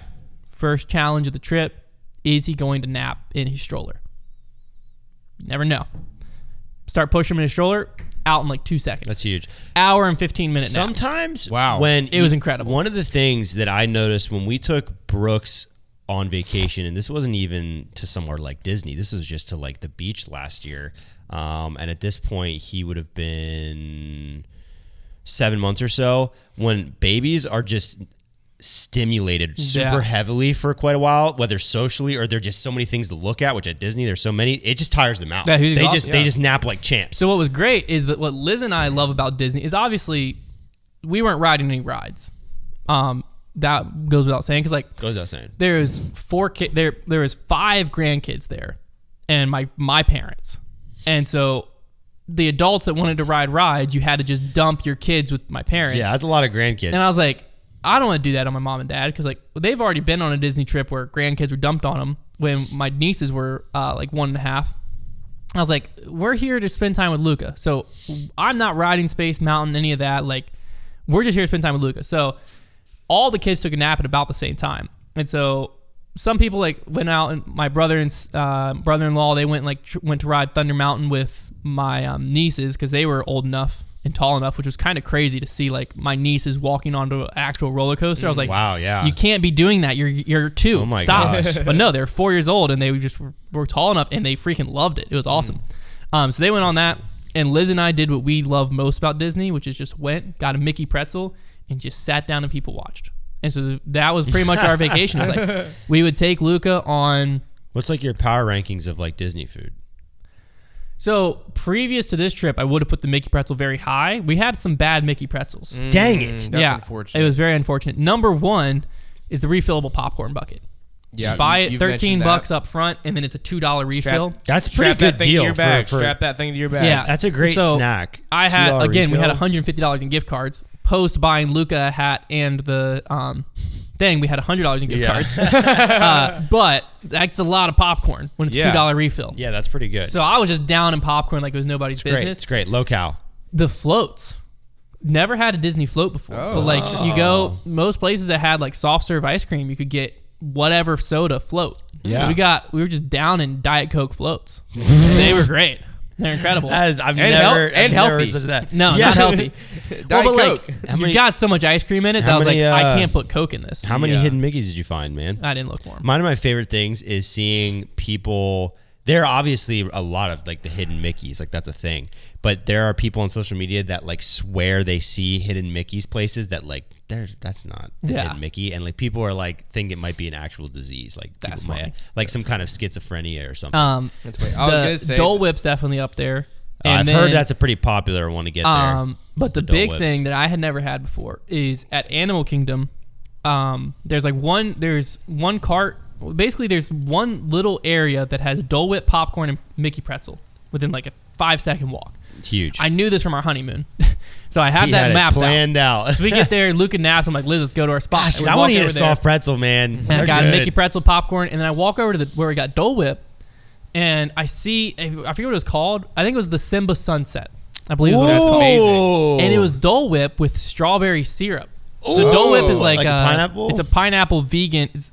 first challenge of the trip. Is he going to nap in his stroller? You never know. Start pushing him in his stroller, out in like 2 seconds. That's huge. Hour and 15-minute nap. Sometimes, Wow. when It was incredible. One of the things that I noticed when we took Brooks on vacation, and this wasn't even to somewhere like Disney, this was just to like the beach last year. And at this point, he would have been 7 months or so. When babies are just stimulated super Yeah. heavily for quite a while, whether socially or there are just so many things to look at, which at Disney there's so many, it just tires them out. Yeah, he's they exhausted. just nap like champs. So what was great is that what Liz and I love about Disney is obviously we weren't riding any rides. That goes without saying because like Goes without saying. there's 4 kids there was 5 grandkids there and my parents. And so the adults that wanted to ride rides, you had to just dump your kids with my parents. Yeah, that's a lot of grandkids. And I was like, I don't want to do that on my mom and dad because like they've already been on a Disney trip where grandkids were dumped on them when my nieces were like 1.5. I was like, we're here to spend time with Luca. So I'm not riding Space Mountain, any of that. Like, we're just here to spend time with Luca. So all the kids took a nap at about the same time. And so some people like went out, and my brother and brother-in-law, they went to ride Thunder Mountain with my nieces because they were old enough and tall enough, which was kind of crazy to see like my nieces walking onto an actual roller coaster. I was like, wow, yeah, you can't be doing that. You're 2. Oh my Stop. gosh. But no, they're 4 years old and they just were tall enough and they freaking loved it. It was awesome. So they went on that, and Liz and I did what we love most about Disney, which is just went, got a Mickey pretzel, and just sat down and people watched. And so that was pretty much our vacation. It's like we would take Luca on. What's like your power rankings of like Disney food? So previous to this trip, I would have put the Mickey pretzel very high. We had some bad Mickey pretzels. Dang it. That's unfortunate. It was very unfortunate. Number 1 is the refillable popcorn bucket. Yeah, you buy it you've $13 mentioned up front, and then it's a $2 refill. That's a pretty Strap good that thing deal to your bag. for Strap that thing to your bag. Yeah. That's a great So, snack. I had, $2 again, we had refill. $150 in gift cards. Post buying Luca a hat and the thing, we had $100 in gift cards. But that's a lot of popcorn when it's $2 refill. Yeah, that's pretty good. So I was just down in popcorn like it was nobody's Great. business. It's great. Low cal. The floats. Never had a Disney float before. Oh, but like interesting. you go, most places that had like soft serve ice cream, you could get whatever soda float. Yeah. So we were just down in Diet Coke floats. They were great. They're incredible. I've And never healthy. heard such of that. No, Yeah. not healthy. Diet But Coke. you got so much ice cream in it that I was like, I can't put Coke in this. How many Yeah. hidden Mickeys did you find, man? I didn't look for them. One of my favorite things is seeing people. There are obviously a lot of like the hidden Mickeys, like that's a thing. But there are people on social media that like swear they see hidden Mickeys places that like that's not a hidden Mickey, and like people are like think it might be an actual disease, like That's people might, funny. like some kind of schizophrenia or something. That's funny. I was gonna say Dole Whip's definitely up there. I've heard that's a pretty popular one to get there. But the Dole big Whips. thing that I had never had before is at Animal Kingdom. There's one cart. Basically, there's one little area that has Dole Whip, popcorn, and Mickey pretzel within like a 5-second walk. Huge. I knew this from our honeymoon, so I had He that had it mapped planned out. So we get there, Luke naps. I'm like, Liz, let's go to our spot. Gosh, And we I walk want to eat over a there, soft pretzel, man. and I They're got good. a Mickey pretzel, popcorn, and then I walk over to where we got Dole Whip, and I see, I forget what it was called. I think it was the Simba Sunset. I believe it was what it was called. amazing. And it was Dole Whip with strawberry syrup. So Dole Whip is like Like a pineapple? It's a pineapple vegan. It's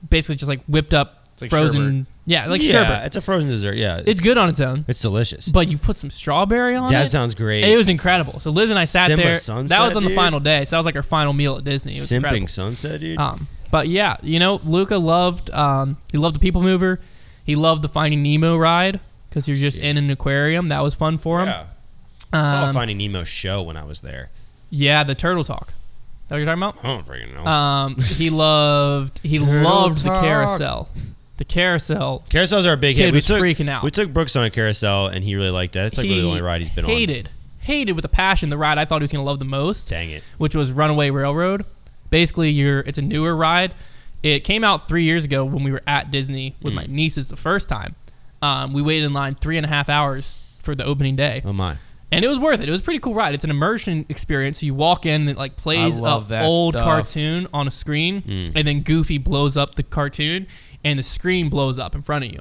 basically just like whipped up like frozen. sherbet. Yeah, like yeah, sherbet. it's a frozen dessert. Yeah, It's good on its own, It's delicious. but you put some strawberry on it. That sounds great. It was incredible. So Liz and I sat Simba there. Sunset, That was on the dude? final day. So that was like our final meal at Disney. It was Simping incredible. sunset, dude. But yeah, Luca loved. He loved the People Mover. He loved the Finding Nemo ride because you're just in an aquarium. That was fun for him. yeah. I saw a Finding Nemo show when I was there. Yeah, the Turtle Talk. Is that what you're talking about? I don't freaking know. He loved the Talk. carousel. The carousel. Carousels are a big Kid hit. was freaking out. We took Brooks on a carousel, and he really liked that. It's like really the only ride he's been on. Hated with a passion the ride I thought he was going to love the most. Dang it. Which was Runaway Railroad. Basically, it's a newer ride. It came out 3 years ago when we were at Disney with my nieces the first time. We waited in line 3.5 hours for the opening day. Oh my. And it was worth it. It was a pretty cool ride. It's an immersion experience. So you walk in and it like plays I love an that old stuff. cartoon on a screen, and then Goofy blows up the cartoon, and the screen blows up in front of you.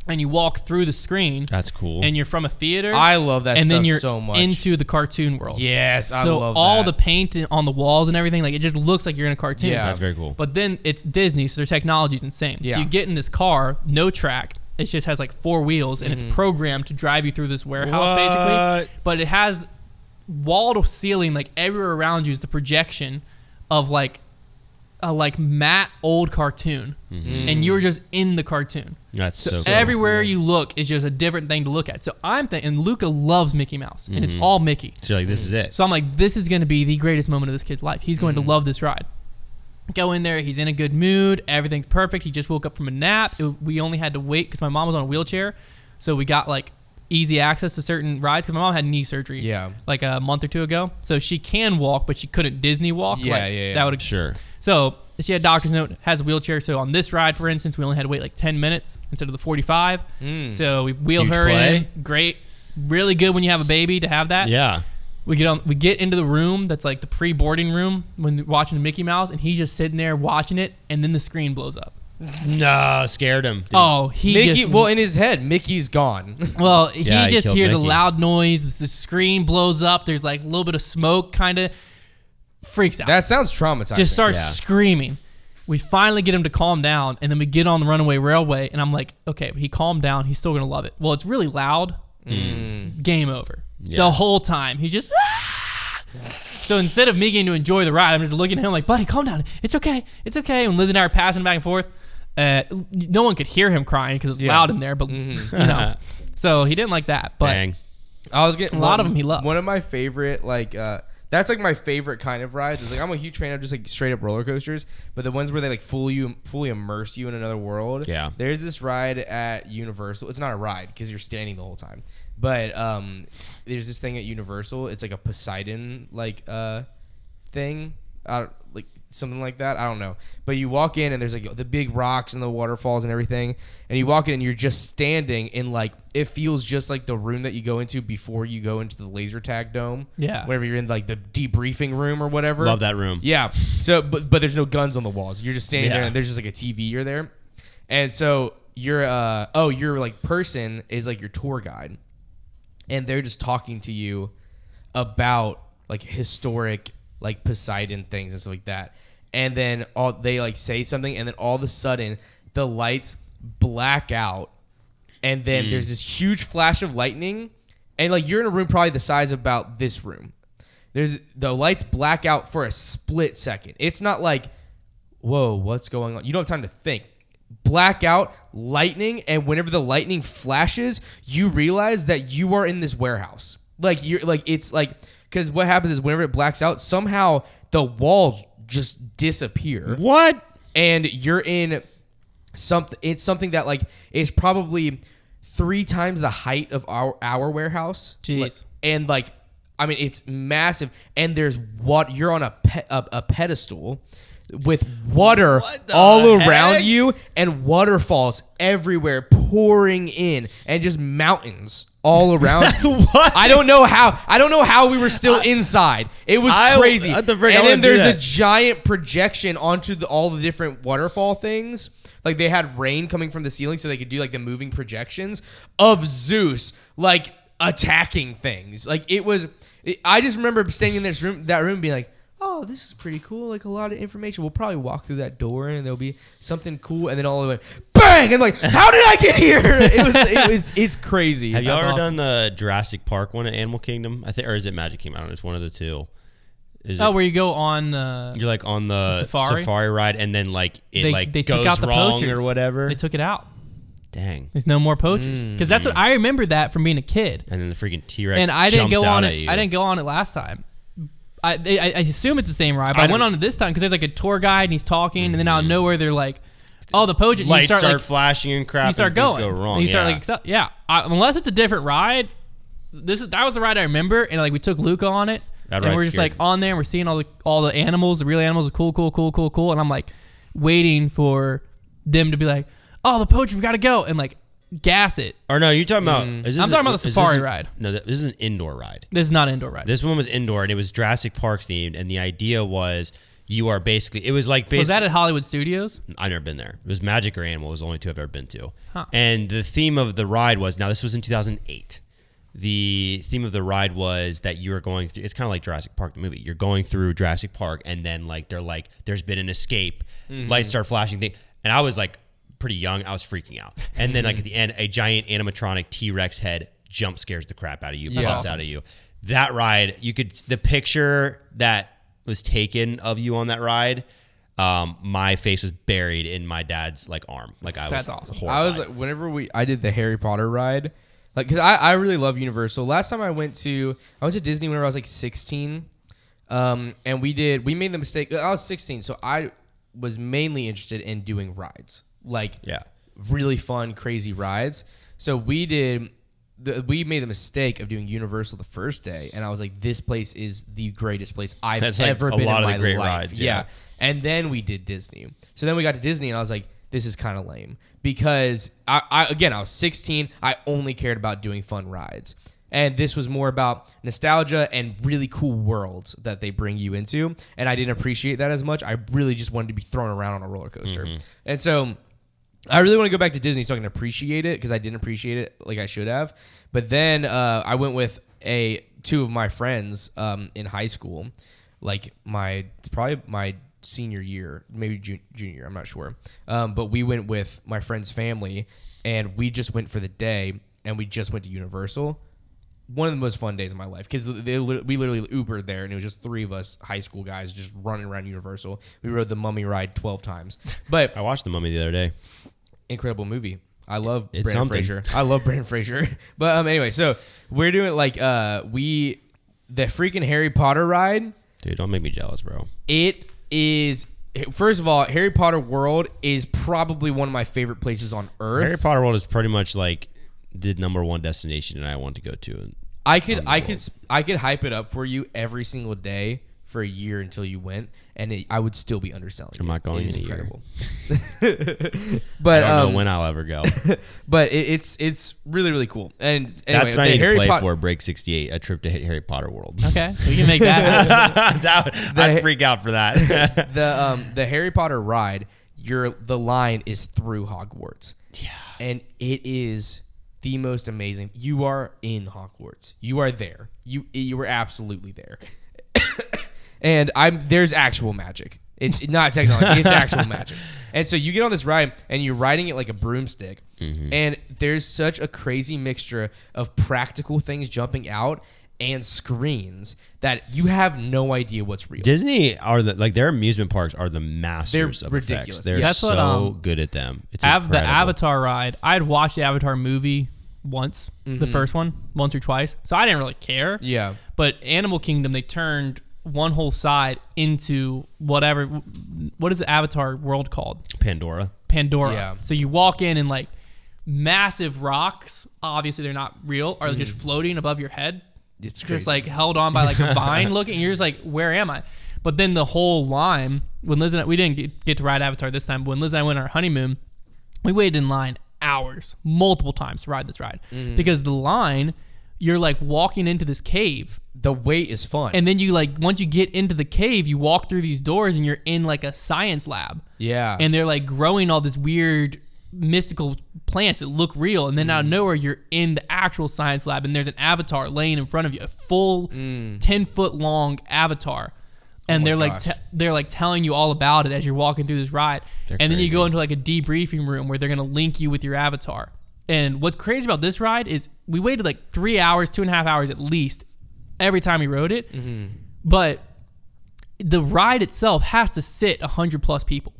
And you walk through the screen, That's cool. and you're from a theater. I love that and stuff then you're so much. into the cartoon world. Yes, I So love all that. the paint on the walls and everything, like it just looks like you're in a cartoon. Yeah. That's very cool. But then it's Disney, so their technology's insane. Yeah. So you get in this car, no track. It just has like 4 wheels, and it's programmed to drive you through this warehouse, What? basically. But it has wall to ceiling, like everywhere around you is the projection of like a matte old cartoon, and you're just in the cartoon. That's so So cool. everywhere you look is just a different thing to look at. So I'm thinking, and Luca loves Mickey Mouse, and it's all Mickey. So you're like, this is it. So I'm like, this is going to be the greatest moment of this kid's life. He's going to love this ride. Go in there. He's in a good mood. Everything's perfect. He just woke up from a nap. We only had to wait because my mom was on a wheelchair. So we got like easy access to certain rides because my mom had knee surgery like a month or 2 ago. So she can walk, but she couldn't Disney walk. Yeah. That would Sure. So she had doctor's note, has a wheelchair. So on this ride, for instance, we only had to wait like 10 minutes instead of the 45. So we wheeled Huge her play. in. Great. Really good when you have a baby to have that. Yeah. We get into the room that's like the pre-boarding room when watching the Mickey Mouse, and he's just sitting there watching it, and then the screen blows up. No, scared him. Oh, he Mickey, just well, in his head, Mickey's gone. well, Yeah, he he just killed hears a Mickey. loud noise. The screen blows up. There's like a little bit of smoke, kind of. freaks out. That sounds traumatizing. Just starts screaming. We finally get him to calm down, and then we get on the runaway railway, and I'm like, okay, he calmed down. He's still going to love it. Well, it's really loud. Game over. Yeah. The whole time. He's just... So instead of me getting to enjoy the ride, I'm just looking at him like, buddy, calm down. It's okay. It's okay. And Liz and I are passing back and forth. No one could hear him crying because it was loud in there, but you know. So he didn't like that. But Dang. I was getting a lot of them he loved. One of my favorite, that's like my favorite kind of rides. Is like I'm a huge fan of just like straight up roller coasters, but the ones where they like fully immerse you in another world. Yeah. There's this ride at Universal. It's not a ride because you're standing the whole time, but there's this thing at Universal. It's like a Poseidon thing. Like something like that. I don't know. But you walk in and there's like the big rocks and the waterfalls and everything. And you walk in and you're just standing in like, it feels just like the room that you go into before you go into the laser tag dome. Yeah. Whenever you're in like the debriefing room or whatever. Love that room. Yeah. So, but there's no guns on the walls. You're just standing there and there's just like a TV you're there. And so your like person is like your tour guide. And they're just talking to you about like historic like Poseidon things and stuff like that. And then they like say something, and then all of a sudden the lights black out, and then there's this huge flash of lightning, and like you're in a room probably the size of about this room. There's the lights black out for a split second. It's not like, whoa, what's going on? You don't have time to think. Blackout, lightning, and whenever the lightning flashes, you realize that you are in this warehouse. Like you're like it's like. Because what happens is whenever it blacks out, somehow the walls just disappear. What? And you're in something. It's something that like is probably 3 times the height of our warehouse. Jeez. And like, I mean, it's massive. And there's what you're on a pedestal with water all around you and waterfalls everywhere pouring in and just mountains all around. What? I don't know how we were still inside. It was crazy. And then there's a giant projection onto all the different waterfall things. Like they had rain coming from the ceiling so they could do like the moving projections of Zeus like attacking things. Like I just remember staying in that room being like, oh, this is pretty cool. Like a lot of information. We'll probably walk through that door and there'll be something cool. And then all of it went bang. And like, how did I get here? It's crazy. Have you ever done the Jurassic Park one at Animal Kingdom? I think, or is it Magic Kingdom? I don't know. It's one of the two. Where you go on you're like on the safari ride, and then like they took goes out the wrong poachers. or whatever. They took it out. Dang. There's no more poachers because that's what I remember that from being a kid. And then the freaking T-Rex and I didn't jumps go out on at it. you. I didn't go on it last time. I assume it's the same ride, but I went on it this time because there's like a tour guide and he's talking, and then out of nowhere they're like, "Oh, the poachers!" Lights start like, flashing and crap. You start and going. Go wrong. And you start like, unless it's a different ride. That was the ride I remember, and like we took Luca on it, and we're just like on there, and we're seeing all the animals, the real animals, are cool, and I'm like waiting for them to be like, "Oh, the poacher, we gotta go," and like gas it. Or no, you're talking about. I'm talking about the safari ride. No, this is an indoor ride. This is not an indoor ride. This one was indoor, and it was Jurassic Park themed, and the idea was you are basically. It was like was that at Hollywood Studios? I've never been there. It was Magic or Animal. It was the only two I've ever been to. Huh. And the theme of the ride was, now this was in 2008. The theme of the ride was that you were going through, it's kind of like Jurassic Park, the movie. You're going through Jurassic Park, and then like they're like, there's been an escape, lights start flashing thing. And I was like pretty young. I was freaking out. And then like at the end, a giant animatronic T-Rex head jump scares the crap out of you, pops out of you. That ride, the picture that was taken of you on that ride, my face was buried in my dad's like arm. Like That's awesome. horrified. I was like, whenever I did the Harry Potter ride, like, cause I really love Universal. Last time I went to Disney whenever I was like 16. And we made the mistake. I was 16. So I was mainly interested in doing rides, like really fun, crazy rides. So we made the mistake of doing Universal the first day, and I was like, this place is the greatest place I've ever been in my life. Rides, yeah. And then we did Disney. So then we got to Disney, and I was like, this is kind of lame because I was 16. I only cared about doing fun rides. And this was more about nostalgia and really cool worlds that they bring you into. And I didn't appreciate that as much. I really just wanted to be thrown around on a roller coaster. And so I really want to go back to Disney so I can appreciate it because I didn't appreciate it like I should have. But then I went with two of my friends in high school. like probably my senior year, maybe junior year, I'm not sure. But we went with my friend's family, and we just went for the day, and we just went to Universal. One of the most fun days of my life, because we literally Ubered there, and it was just 3 of us high school guys just running around Universal. We rode the Mummy ride 12 times. But I watched the Mummy the other day. Incredible movie. I love It's Brandon something. Fraser. I love Brandon Fraser. But anyway, so we're doing like the freaking Harry Potter ride. Dude, don't make me jealous, bro. It is, first of all, Harry Potter World is probably one of my favorite places on earth. Harry Potter World is pretty much like the number one destination that I want to go to. I could hype it up for you every single day for a year until you went, and I would still be underselling. I'm not going it is in a incredible. But But I don't know when I'll ever go. but it's really really cool. And anyway, That's what I need Harry to play Potter. for Break 68, a trip to hit Harry Potter World. Okay, we can make that happen. I'd freak out for that. The Harry Potter ride, the line is through Hogwarts. Yeah. And it is the most amazing. You are in Hogwarts. You are there. You were absolutely there. And there's actual magic. It's not technology. It's actual magic. And so you get on this ride, and you're riding it like a broomstick. Mm-hmm. And there's such a crazy mixture of practical things jumping out and screens that you have no idea what's real. Disney their amusement parks are the masters of ridiculous. effects. They're That's so good at them. It's The incredible. Avatar ride. I'd watched the Avatar movie once, the first one, once or twice. So I didn't really care. Yeah. But Animal Kingdom, they turned one whole side into what is the Avatar world called? Pandora. Yeah. So you walk in and like massive rocks, obviously they're not real, are just floating above your head. It's crazy. Just like held on by like a vine looking. And you're just like, where am I? But then the whole line, when Liz and I, we didn't get to ride Avatar this time, but when Liz and I went on our honeymoon, we waited in line hours, multiple times to ride this ride. Because the line, you're like walking into this cave. The wait is fun. And then you like, once you get into the cave, you walk through these doors and you're in like a science lab. Yeah. And they're like growing all this weird mystical plants that look real. And then out of nowhere, you're in the actual science lab and there's an avatar laying in front of you, a full 10-foot long avatar. And they're like telling you all about it as you're walking through this ride. And then you go into like a debriefing room where they're going to link you with your avatar. And what's crazy about this ride is we waited like 3 hours, 2.5 hours at least every time we rode it. But the ride itself has to sit 100 plus people.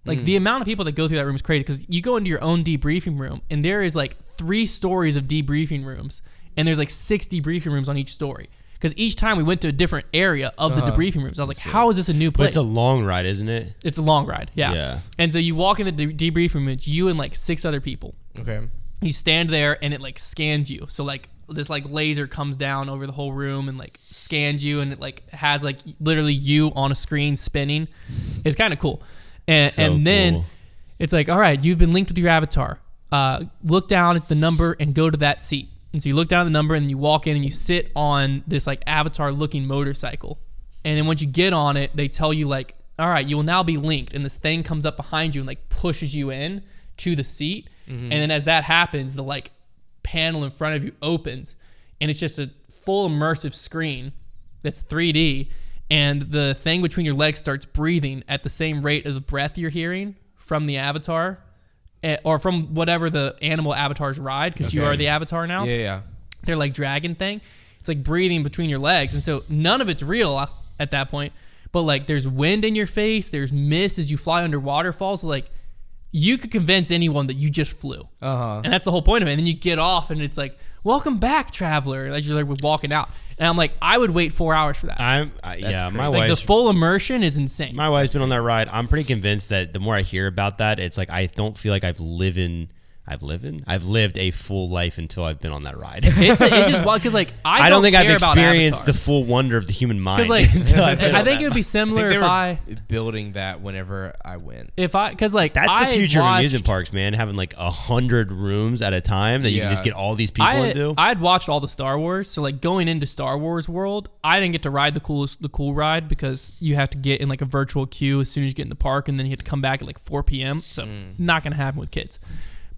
Like the amount of people that go through that room is crazy because you go into your own debriefing room and there is like 3 stories of debriefing rooms and there's like 6 debriefing rooms on each story. Because each time we went to a different area of the debriefing rooms. I was like, how is this a new place? But it's a long ride, isn't it? It's a long ride, yeah. Yeah. And so you walk in the debriefing room, it's you and like 6 other people. Okay. You stand there and it like scans you. So like this like laser comes down over the whole room and like scans you and it like has like literally you on a screen spinning. It's kind of cool. And then cool. It's like, all right, you've been linked with your avatar. Look down at the number and go to that seat. And so you look down at the number and you walk in and you sit on this like avatar looking motorcycle. And then once you get on it, they tell you like, all right, you will now be linked. And this thing comes up behind you and like pushes you in to the seat. And then as that happens, the like panel in front of you opens and it's just a full immersive screen that's 3D. And the thing between your legs starts breathing at the same rate as the breath you're hearing from the avatar. Or from whatever the animal avatars ride, because you are the avatar now. Yeah. They're like dragon thing. It's like breathing between your legs. And so none of it's real at that point. But like there's wind in your face. There's mist as you fly under waterfalls. So like you could convince anyone that you just flew. And that's the whole point of it. And then you get off and it's like, welcome back, traveler. As you're like walking out. And I'm like, I would wait 4 hours for that. My like the wife's full immersion is insane. My wife's been on that ride. I'm pretty convinced that the more I hear about that, it's like I don't feel like I've lived a full life until I've been on that ride. It's just wild because like I don't think I've experienced Avatar. the full wonder of the human mind. Because like I think it would be similar if I building that whenever I went. Because like that's the future of amusement parks, man. Having like 100 rooms at a time that you can just get all these people into. I had watched all the Star Wars, so like going into Star Wars World, I didn't get to ride the cool ride because you have to get in like a virtual queue as soon as you get in the park, and then you have to come back at like 4 p.m. So not gonna happen with kids.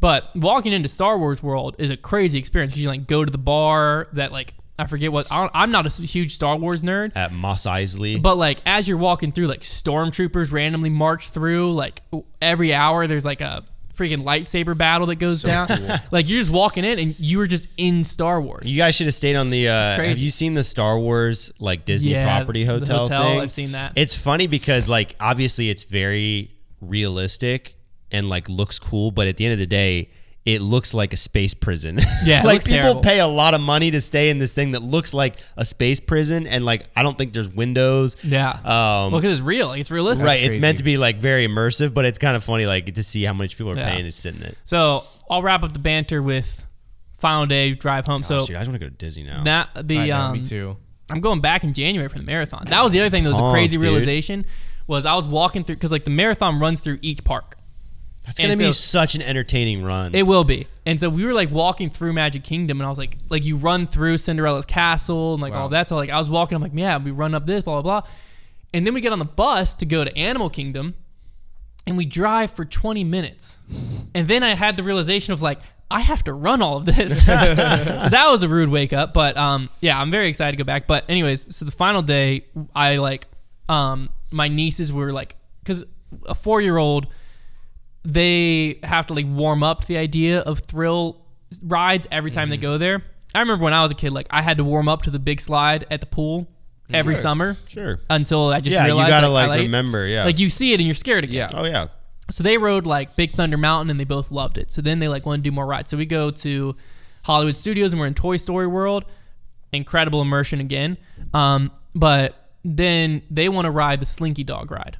But walking into Star Wars World is a crazy experience because you like go to the bar that like I forget what. I'm not a huge Star Wars nerd. At Mos Eisley. But like as you're walking through, like stormtroopers randomly march through. Like every hour, there's like a freaking lightsaber battle that goes down. Cool. Like you're just walking in and you were just in Star Wars. You guys should have stayed on the. Have you seen the Star Wars like Disney property hotel thing? I've seen that. It's funny because like obviously it's very realistic and like looks cool, but at the end of the day, it looks like a space prison. Yeah, like people terrible. pay a lot of money to stay in this thing that looks like a space prison, and like I don't think there's windows. Yeah. Well, because it's real, like, it's realistic. Right. It's meant to be like very immersive, but it's kind of funny like to see how much people are paying to sit in it. So I'll wrap up the banter with final day drive home. Gosh, dude, I just want to go to Disney now. Me too. I'm going back in January for the marathon. That was the other thing that was a crazy realization. Was I was walking through because like the marathon runs through each park. That's going to be such an entertaining run. It will be. And so we were like walking through Magic Kingdom and I was like you run through Cinderella's castle and like all that. So like I was walking, I'm like, yeah, we run up this, blah, blah, blah. And then we get on the bus to go to Animal Kingdom and we drive for 20 minutes. And then I had the realization of like, I have to run all of this. So that was a rude wake up. But yeah, I'm very excited to go back. But anyways, so the final day, I like, my nieces were like, because a 4-year-old, they have to like warm up to the idea of thrill rides every time they go there. I remember when I was a kid, like I had to warm up to the big slide at the pool every summer. Sure. Until I just realized. Yeah, you gotta like remember, Like you see it and you're scared again. Yeah. Oh yeah. So they rode like Big Thunder Mountain and they both loved it. So then they like want to do more rides. So we go to Hollywood Studios and we're in Toy Story World. Incredible immersion again. But then they want to ride the Slinky Dog ride.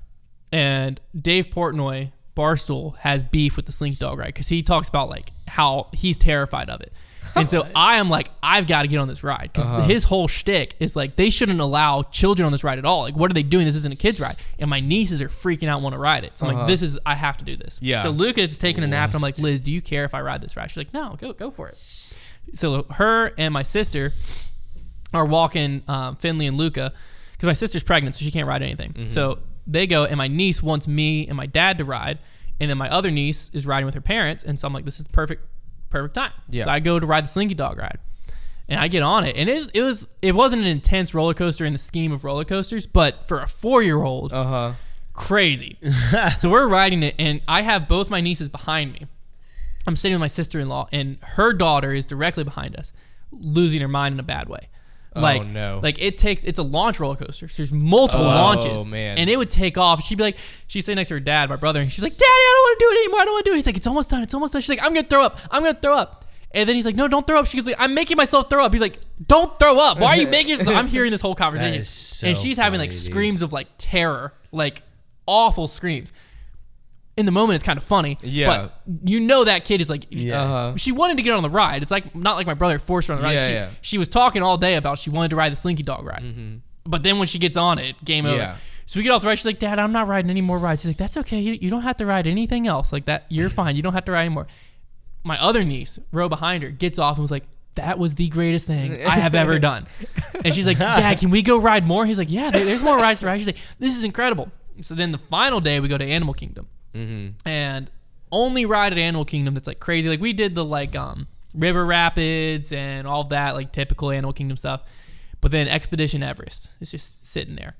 And Dave Portnoy, Barstool, has beef with the Slinky Dog ride because he talks about like how he's terrified of it. And so I am like, I've got to get on this ride because his whole shtick is like they shouldn't allow children on this ride at all. Like, what are they doing? This isn't a kid's ride. And my nieces are freaking out, want to ride it. So I'm like, I have to do this. Yeah. So Luca is taking a nap and I'm like, Liz, do you care if I ride this ride? She's like, no, go for it. So her and my sister are walking Finley and Luca because my sister's pregnant, so she can't ride anything. So they go, and my niece wants me and my dad to ride, and then my other niece is riding with her parents, and so I'm like, this is perfect time. Yeah. So I go to ride the Slinky Dog ride, and I get on it, and it wasn't an intense roller coaster in the scheme of roller coasters, but for a 4-year-old, crazy. So we're riding it, and I have both my nieces behind me. I'm sitting with my sister-in-law, and her daughter is directly behind us, losing her mind in a bad way. Like, like it's a launch roller coaster. So there's multiple launches. Man. And it would take off. She'd be like, she's sitting next to her dad, my brother, and she's like, Daddy, I don't want to do it anymore. I don't want to do it. He's like, it's almost done. She's like, I'm going to throw up. And then he's like, no, don't throw up. She's like, I'm making myself throw up. He's like, don't throw up. Why are you making yourself? I'm hearing this whole conversation. And she's having like screams of like terror, like awful screams. In the moment, it's kind of funny. Yeah. But you know that kid is like, she wanted to get on the ride. It's like not like my brother forced her on the ride. She was talking all day about she wanted to ride the Slinky Dog ride. But then when she gets on it, game over. So we get off the ride. She's like, Dad, I'm not riding any more rides. She's like, that's okay. You don't have to ride anything else. Like that, you're fine. You don't have to ride anymore. My other niece, row behind her, gets off and was like, that was the greatest thing I have ever done. And she's like, Dad, can we go ride more? He's like, yeah, there's more rides to ride. She's like, this is incredible. So then the final day, we go to Animal Kingdom. And only ride at Animal Kingdom that's like crazy. Like we did the like river rapids and all of that, like typical Animal Kingdom stuff. But then Expedition Everest is just sitting there,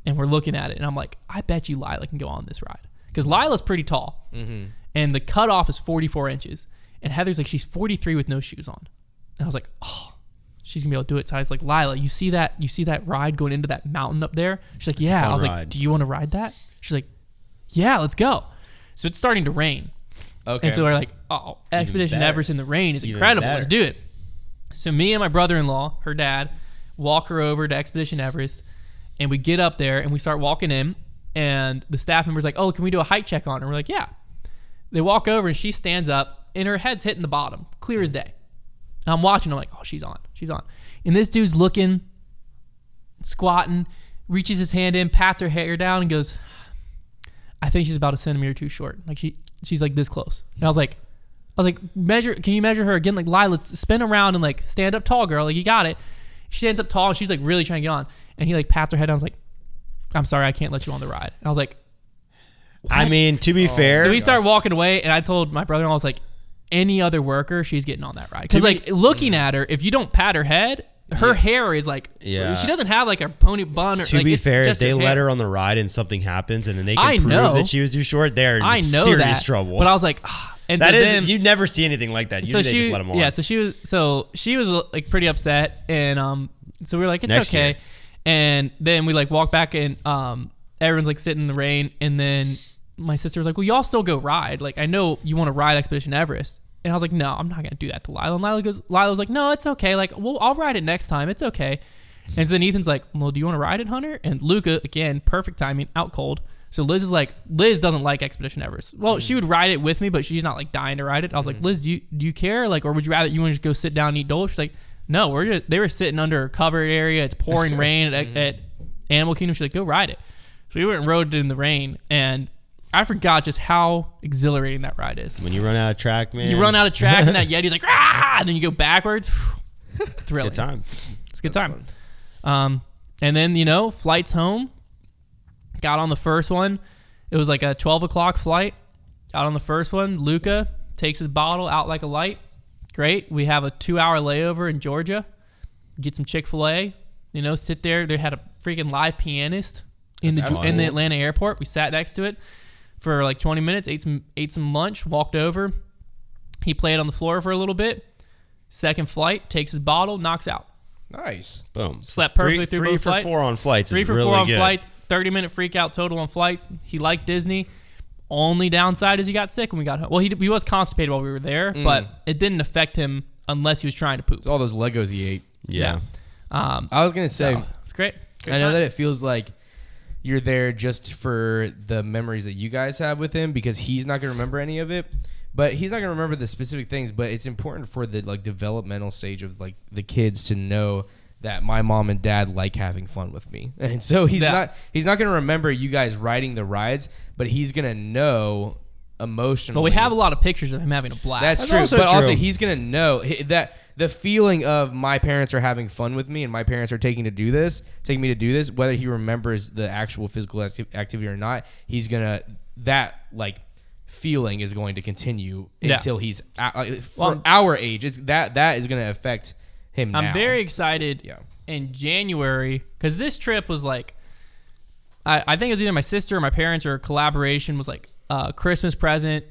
and we're looking at it, and I'm like, I bet you Lila can go on this ride because Lila's pretty tall, and the cutoff is 44 inches, and Heather's like, she's 43 with no shoes on, and I was like, oh, she's gonna be able to do it. So I was like, Lila, you see that ride going into that mountain up there? She's like, yeah. I was like, do you want to ride that? She's like, yeah, let's go. So it's starting to rain. Okay. And so we're like, oh, Expedition Everest in the rain is incredible. Let's do it. So me and my brother-in-law, her dad, walk her over to Expedition Everest, and we get up there and we start walking in, and the staff member's like, oh, can we do a height check on her? And we're like, yeah. They walk over and she stands up and her head's hitting the bottom, clear as day. And I'm watching, I'm like, oh, she's on. And this dude's looking, squatting, reaches his hand in, pats her hair down and goes, I think she's about a centimeter too short. Like she's like this close. And I was like, measure. Can you measure her again? Like, Lila, spin around and like stand up tall, girl. Like you got it. She stands up tall and she's like really trying to get on. And he like pats her head down. I was like, I'm sorry, I can't let you on the ride. And I was like, what? I mean, to be fair. So we started walking away, and I told my brother-in-law, I was like, any other worker, she's getting on that ride. Because like looking at her, if you don't pat her head, her hair is like, she doesn't have like a pony bun. Or, to be fair, if they let her on the ride and something happens and then they can prove that she was too short, they're in serious trouble. But I was like, and that so you never see anything like that. Usually they just let them on. Yeah, so she was like pretty upset, and so we were like, it's Next okay. Year. And then we like walk back and everyone's like sitting in the rain, and then my sister was like, well, y'all still go ride. Like, I know you want to ride Expedition Everest. And I was like, no, I'm not going to do that to Lila. And Lila was like, no, it's okay. Like, well, I'll ride it next time. It's okay. And so then Ethan's like, well, do you want to ride it, Hunter? And Luca, again, perfect timing, out cold. So Liz is like, Liz doesn't like Expedition Everest. Well, she would ride it with me, but she's not like dying to ride it. I was like, Liz, do you care? Like, or would you rather you want to just go sit down and eat Dole? She's like, no, they were sitting under a covered area. It's pouring rain at Animal Kingdom. She's like, go ride it. So we went and rode it in the rain, and I forgot just how exhilarating that ride is. When you run out of track, man. You run out of track and that Yeti's like, ah! And then you go backwards. Thrilling. Good time. It's a good time. And then, flights home. Got on the first one. It was like a 12 o'clock flight. Got on the first one. Luca takes his bottle out like a light. Great. We have a 2-hour layover in Georgia. Get some Chick-fil-A. Sit there. They had a freaking live pianist in the Atlanta airport. We sat next to it for like 20 minutes, ate some lunch, walked over. He played on the floor for a little bit. Second flight, takes his bottle, knocks out. Nice. Boom. Slept perfectly through both flights. 3 for 4 on flights. 3 for 4 on flights. 30-minute freak out total on flights. He liked Disney. Only downside is he got sick when we got home. Well, he was constipated while we were there, but it didn't affect him unless he was trying to poop. It's all those Legos he ate. Yeah. I was going to say. It's great. I know that it feels like you're there just for the memories that you guys have with him, because he's not going to remember any of it. But he's not going to remember the specific things, but it's important for the like developmental stage of like the kids to know that my mom and dad like having fun with me. And so he's not going to remember you guys riding the rides, but he's going to know emotionally. But we have a lot of pictures of him having a blast. That's true. But also he's going to know that the feeling of my parents are having fun with me and my parents are taking me to do this, whether he remembers the actual physical activity or not, he's going to, that like feeling is going to continue until he's for our age. It's that is going to affect him now. I'm very excited in January, because this trip was like, I think it was either my sister or my parents or a collaboration, was like a Christmas present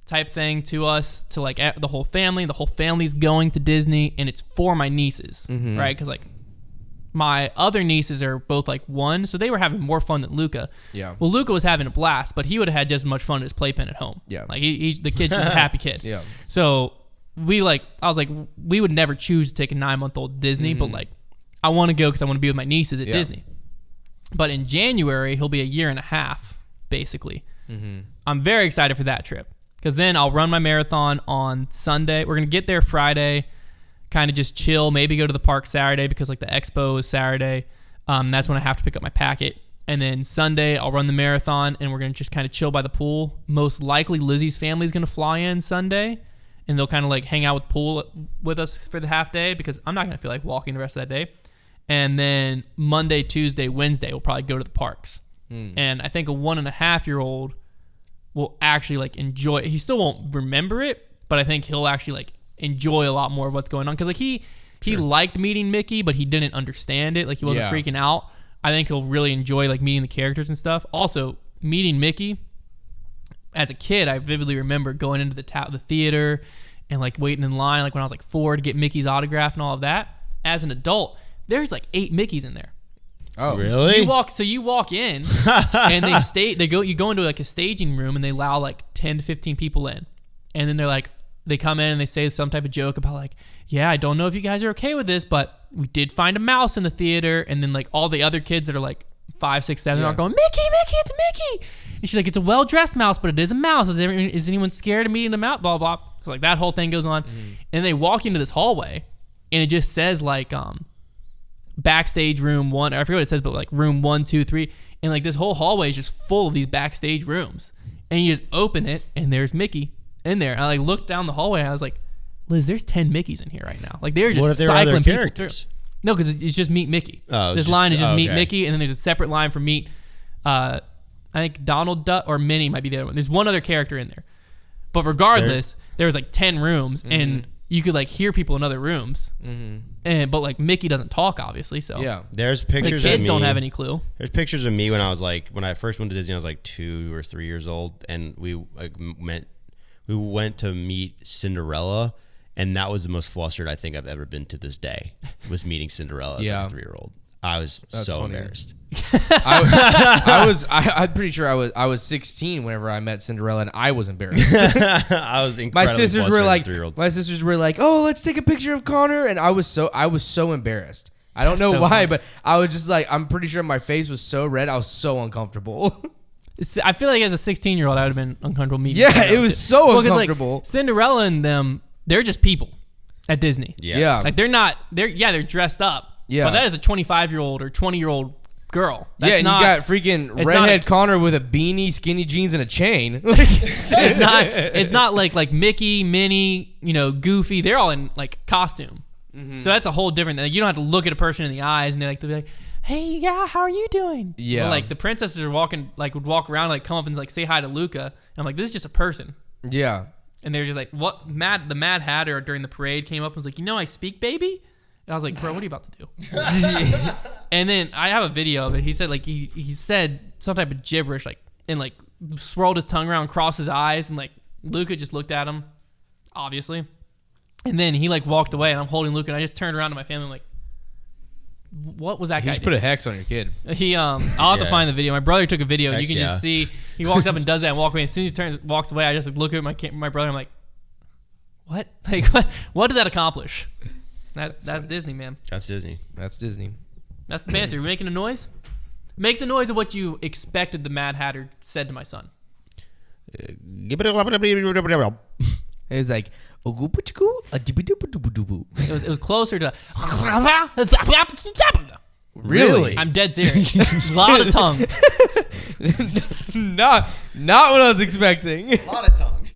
type thing to us, to like the whole family. The whole family's going to Disney, and it's for my nieces, right? Because like my other nieces are both like 1, so they were having more fun than Luca. Yeah. Well, Luca was having a blast, but he would have had just as much fun at his playpen at home. Yeah. Like the kid's just a happy kid. Yeah. So I was like, we would never choose to take a 9-month-old to Disney, but like, I want to go because I want to be with my nieces at Disney. But in January, he'll be a year and a half, basically. I'm very excited for that trip, because then I'll run my marathon on Sunday. We're going to get there Friday, kind of just chill, maybe go to the park Saturday, because like the expo is Saturday. That's when I have to pick up my packet. And then Sunday, I'll run the marathon, and we're going to just kind of chill by the pool. Most likely, Lizzie's family is going to fly in Sunday, and they'll kind of like hang out with pool with us for the half day, because I'm not going to feel like walking the rest of that day. And then Monday, Tuesday, Wednesday, we'll probably go to the parks. And I think a 1.5-year-old will actually like enjoy it. He still won't remember it, but I think he'll actually like enjoy a lot more of what's going on. Because like he liked meeting Mickey, but he didn't understand it. Like he wasn't freaking out. I think he'll really enjoy like meeting the characters and stuff. Also, meeting Mickey, as a kid, I vividly remember going into the theater and like waiting in line, like when I was like 4, to get Mickey's autograph and all of that. As an adult, there's like 8 Mickeys in there. Oh, really? You walk in and you go into like a staging room, and they allow like 10 to 15 people in. And then they come in and they say some type of joke about like, yeah, I don't know if you guys are okay with this, but we did find a mouse in the theater. And then like all the other kids that are like 5, 6, 7 are going, Mickey, it's Mickey. And she's like, it's a well-dressed mouse, but it is a mouse. Is anyone scared of meeting them out? Blah, blah. So like that whole thing goes on. And they walk into this hallway, and it just says like, backstage room 1, I forget what it says, but like room 1, 2, 3, and like this whole hallway is just full of these backstage rooms, and you just open it and there's Mickey in there. And I like looked down the hallway and I was like, Liz, there's 10 Mickeys in here right now. Like they're just cycling people through. No, because it's just meet Mickey. This line is just meet Mickey, and then there's a separate line for meet I think Donald Duck or Minnie might be the other one. There's one other character in there, but regardless, there was like 10 rooms, and you could like hear people in other rooms. But like Mickey doesn't talk, obviously. So Yeah. There's the pictures of me. kids don't have any clue. There's pictures of me when I first went to Disney. I was like 2 or 3 years old, and we went to meet Cinderella, and that was the most flustered I think I've ever been to this day. Was meeting Cinderella as like a 3-year-old. I was so funny. embarrassed. I'm pretty sure I was 16 whenever I met Cinderella, and I was embarrassed. I was incredibly My sisters flustered were as a 3-year-old. like, "Oh, let's take a picture of Konner," and I was so embarrassed. I don't know why, but I was just like, I'm pretty sure my face was so red. I was so uncomfortable. I feel like as a 16-year-old, I would have been uncomfortable meeting. Yeah, it was so uncomfortable. Like, Cinderella and them, they're just people at Disney. Yes. Yeah. Like they're dressed up. Yeah. But that is a 25-year-old or 20-year-old girl. That's and not, you got freaking redhead Konner with a beanie, skinny jeans, and a chain. it's not like Mickey, Minnie, Goofy. They're all in like costume. So that's a whole different thing. You don't have to look at a person in the eyes and they'll be like, "Hey, yeah, how are you doing?" Yeah. But like the princesses are would walk around, like come up and like say hi to Luca. And I'm like, this is just a person. Yeah. And they're just like, what? The Mad Hatter during the parade came up and was like, I speak, baby? And I was like, bro, what are you about to do? And then I have a video of it. He said like he said some type of gibberish, like, and like swirled his tongue around, crossed his eyes, and like Luca just looked at him, obviously. And then he like walked away, and I'm holding Luca, and I just turned around to my family, I'm like, what was that guy? You just put a hex on your kid. I'll have to find the video. My brother took a video. Hex, you can just see he walks up and does that and walk away. As soon as he walks away, I just like, look at my brother. I'm like, what? Like what did that accomplish? That's Disney, man. That's Disney. That's Disney. That's the Banter. You making a noise? Make the noise of what you expected the Mad Hatter said to my son. It was like, It was closer to. Really? I'm dead serious. A lot of tongue. not what I was expecting. A lot of tongue.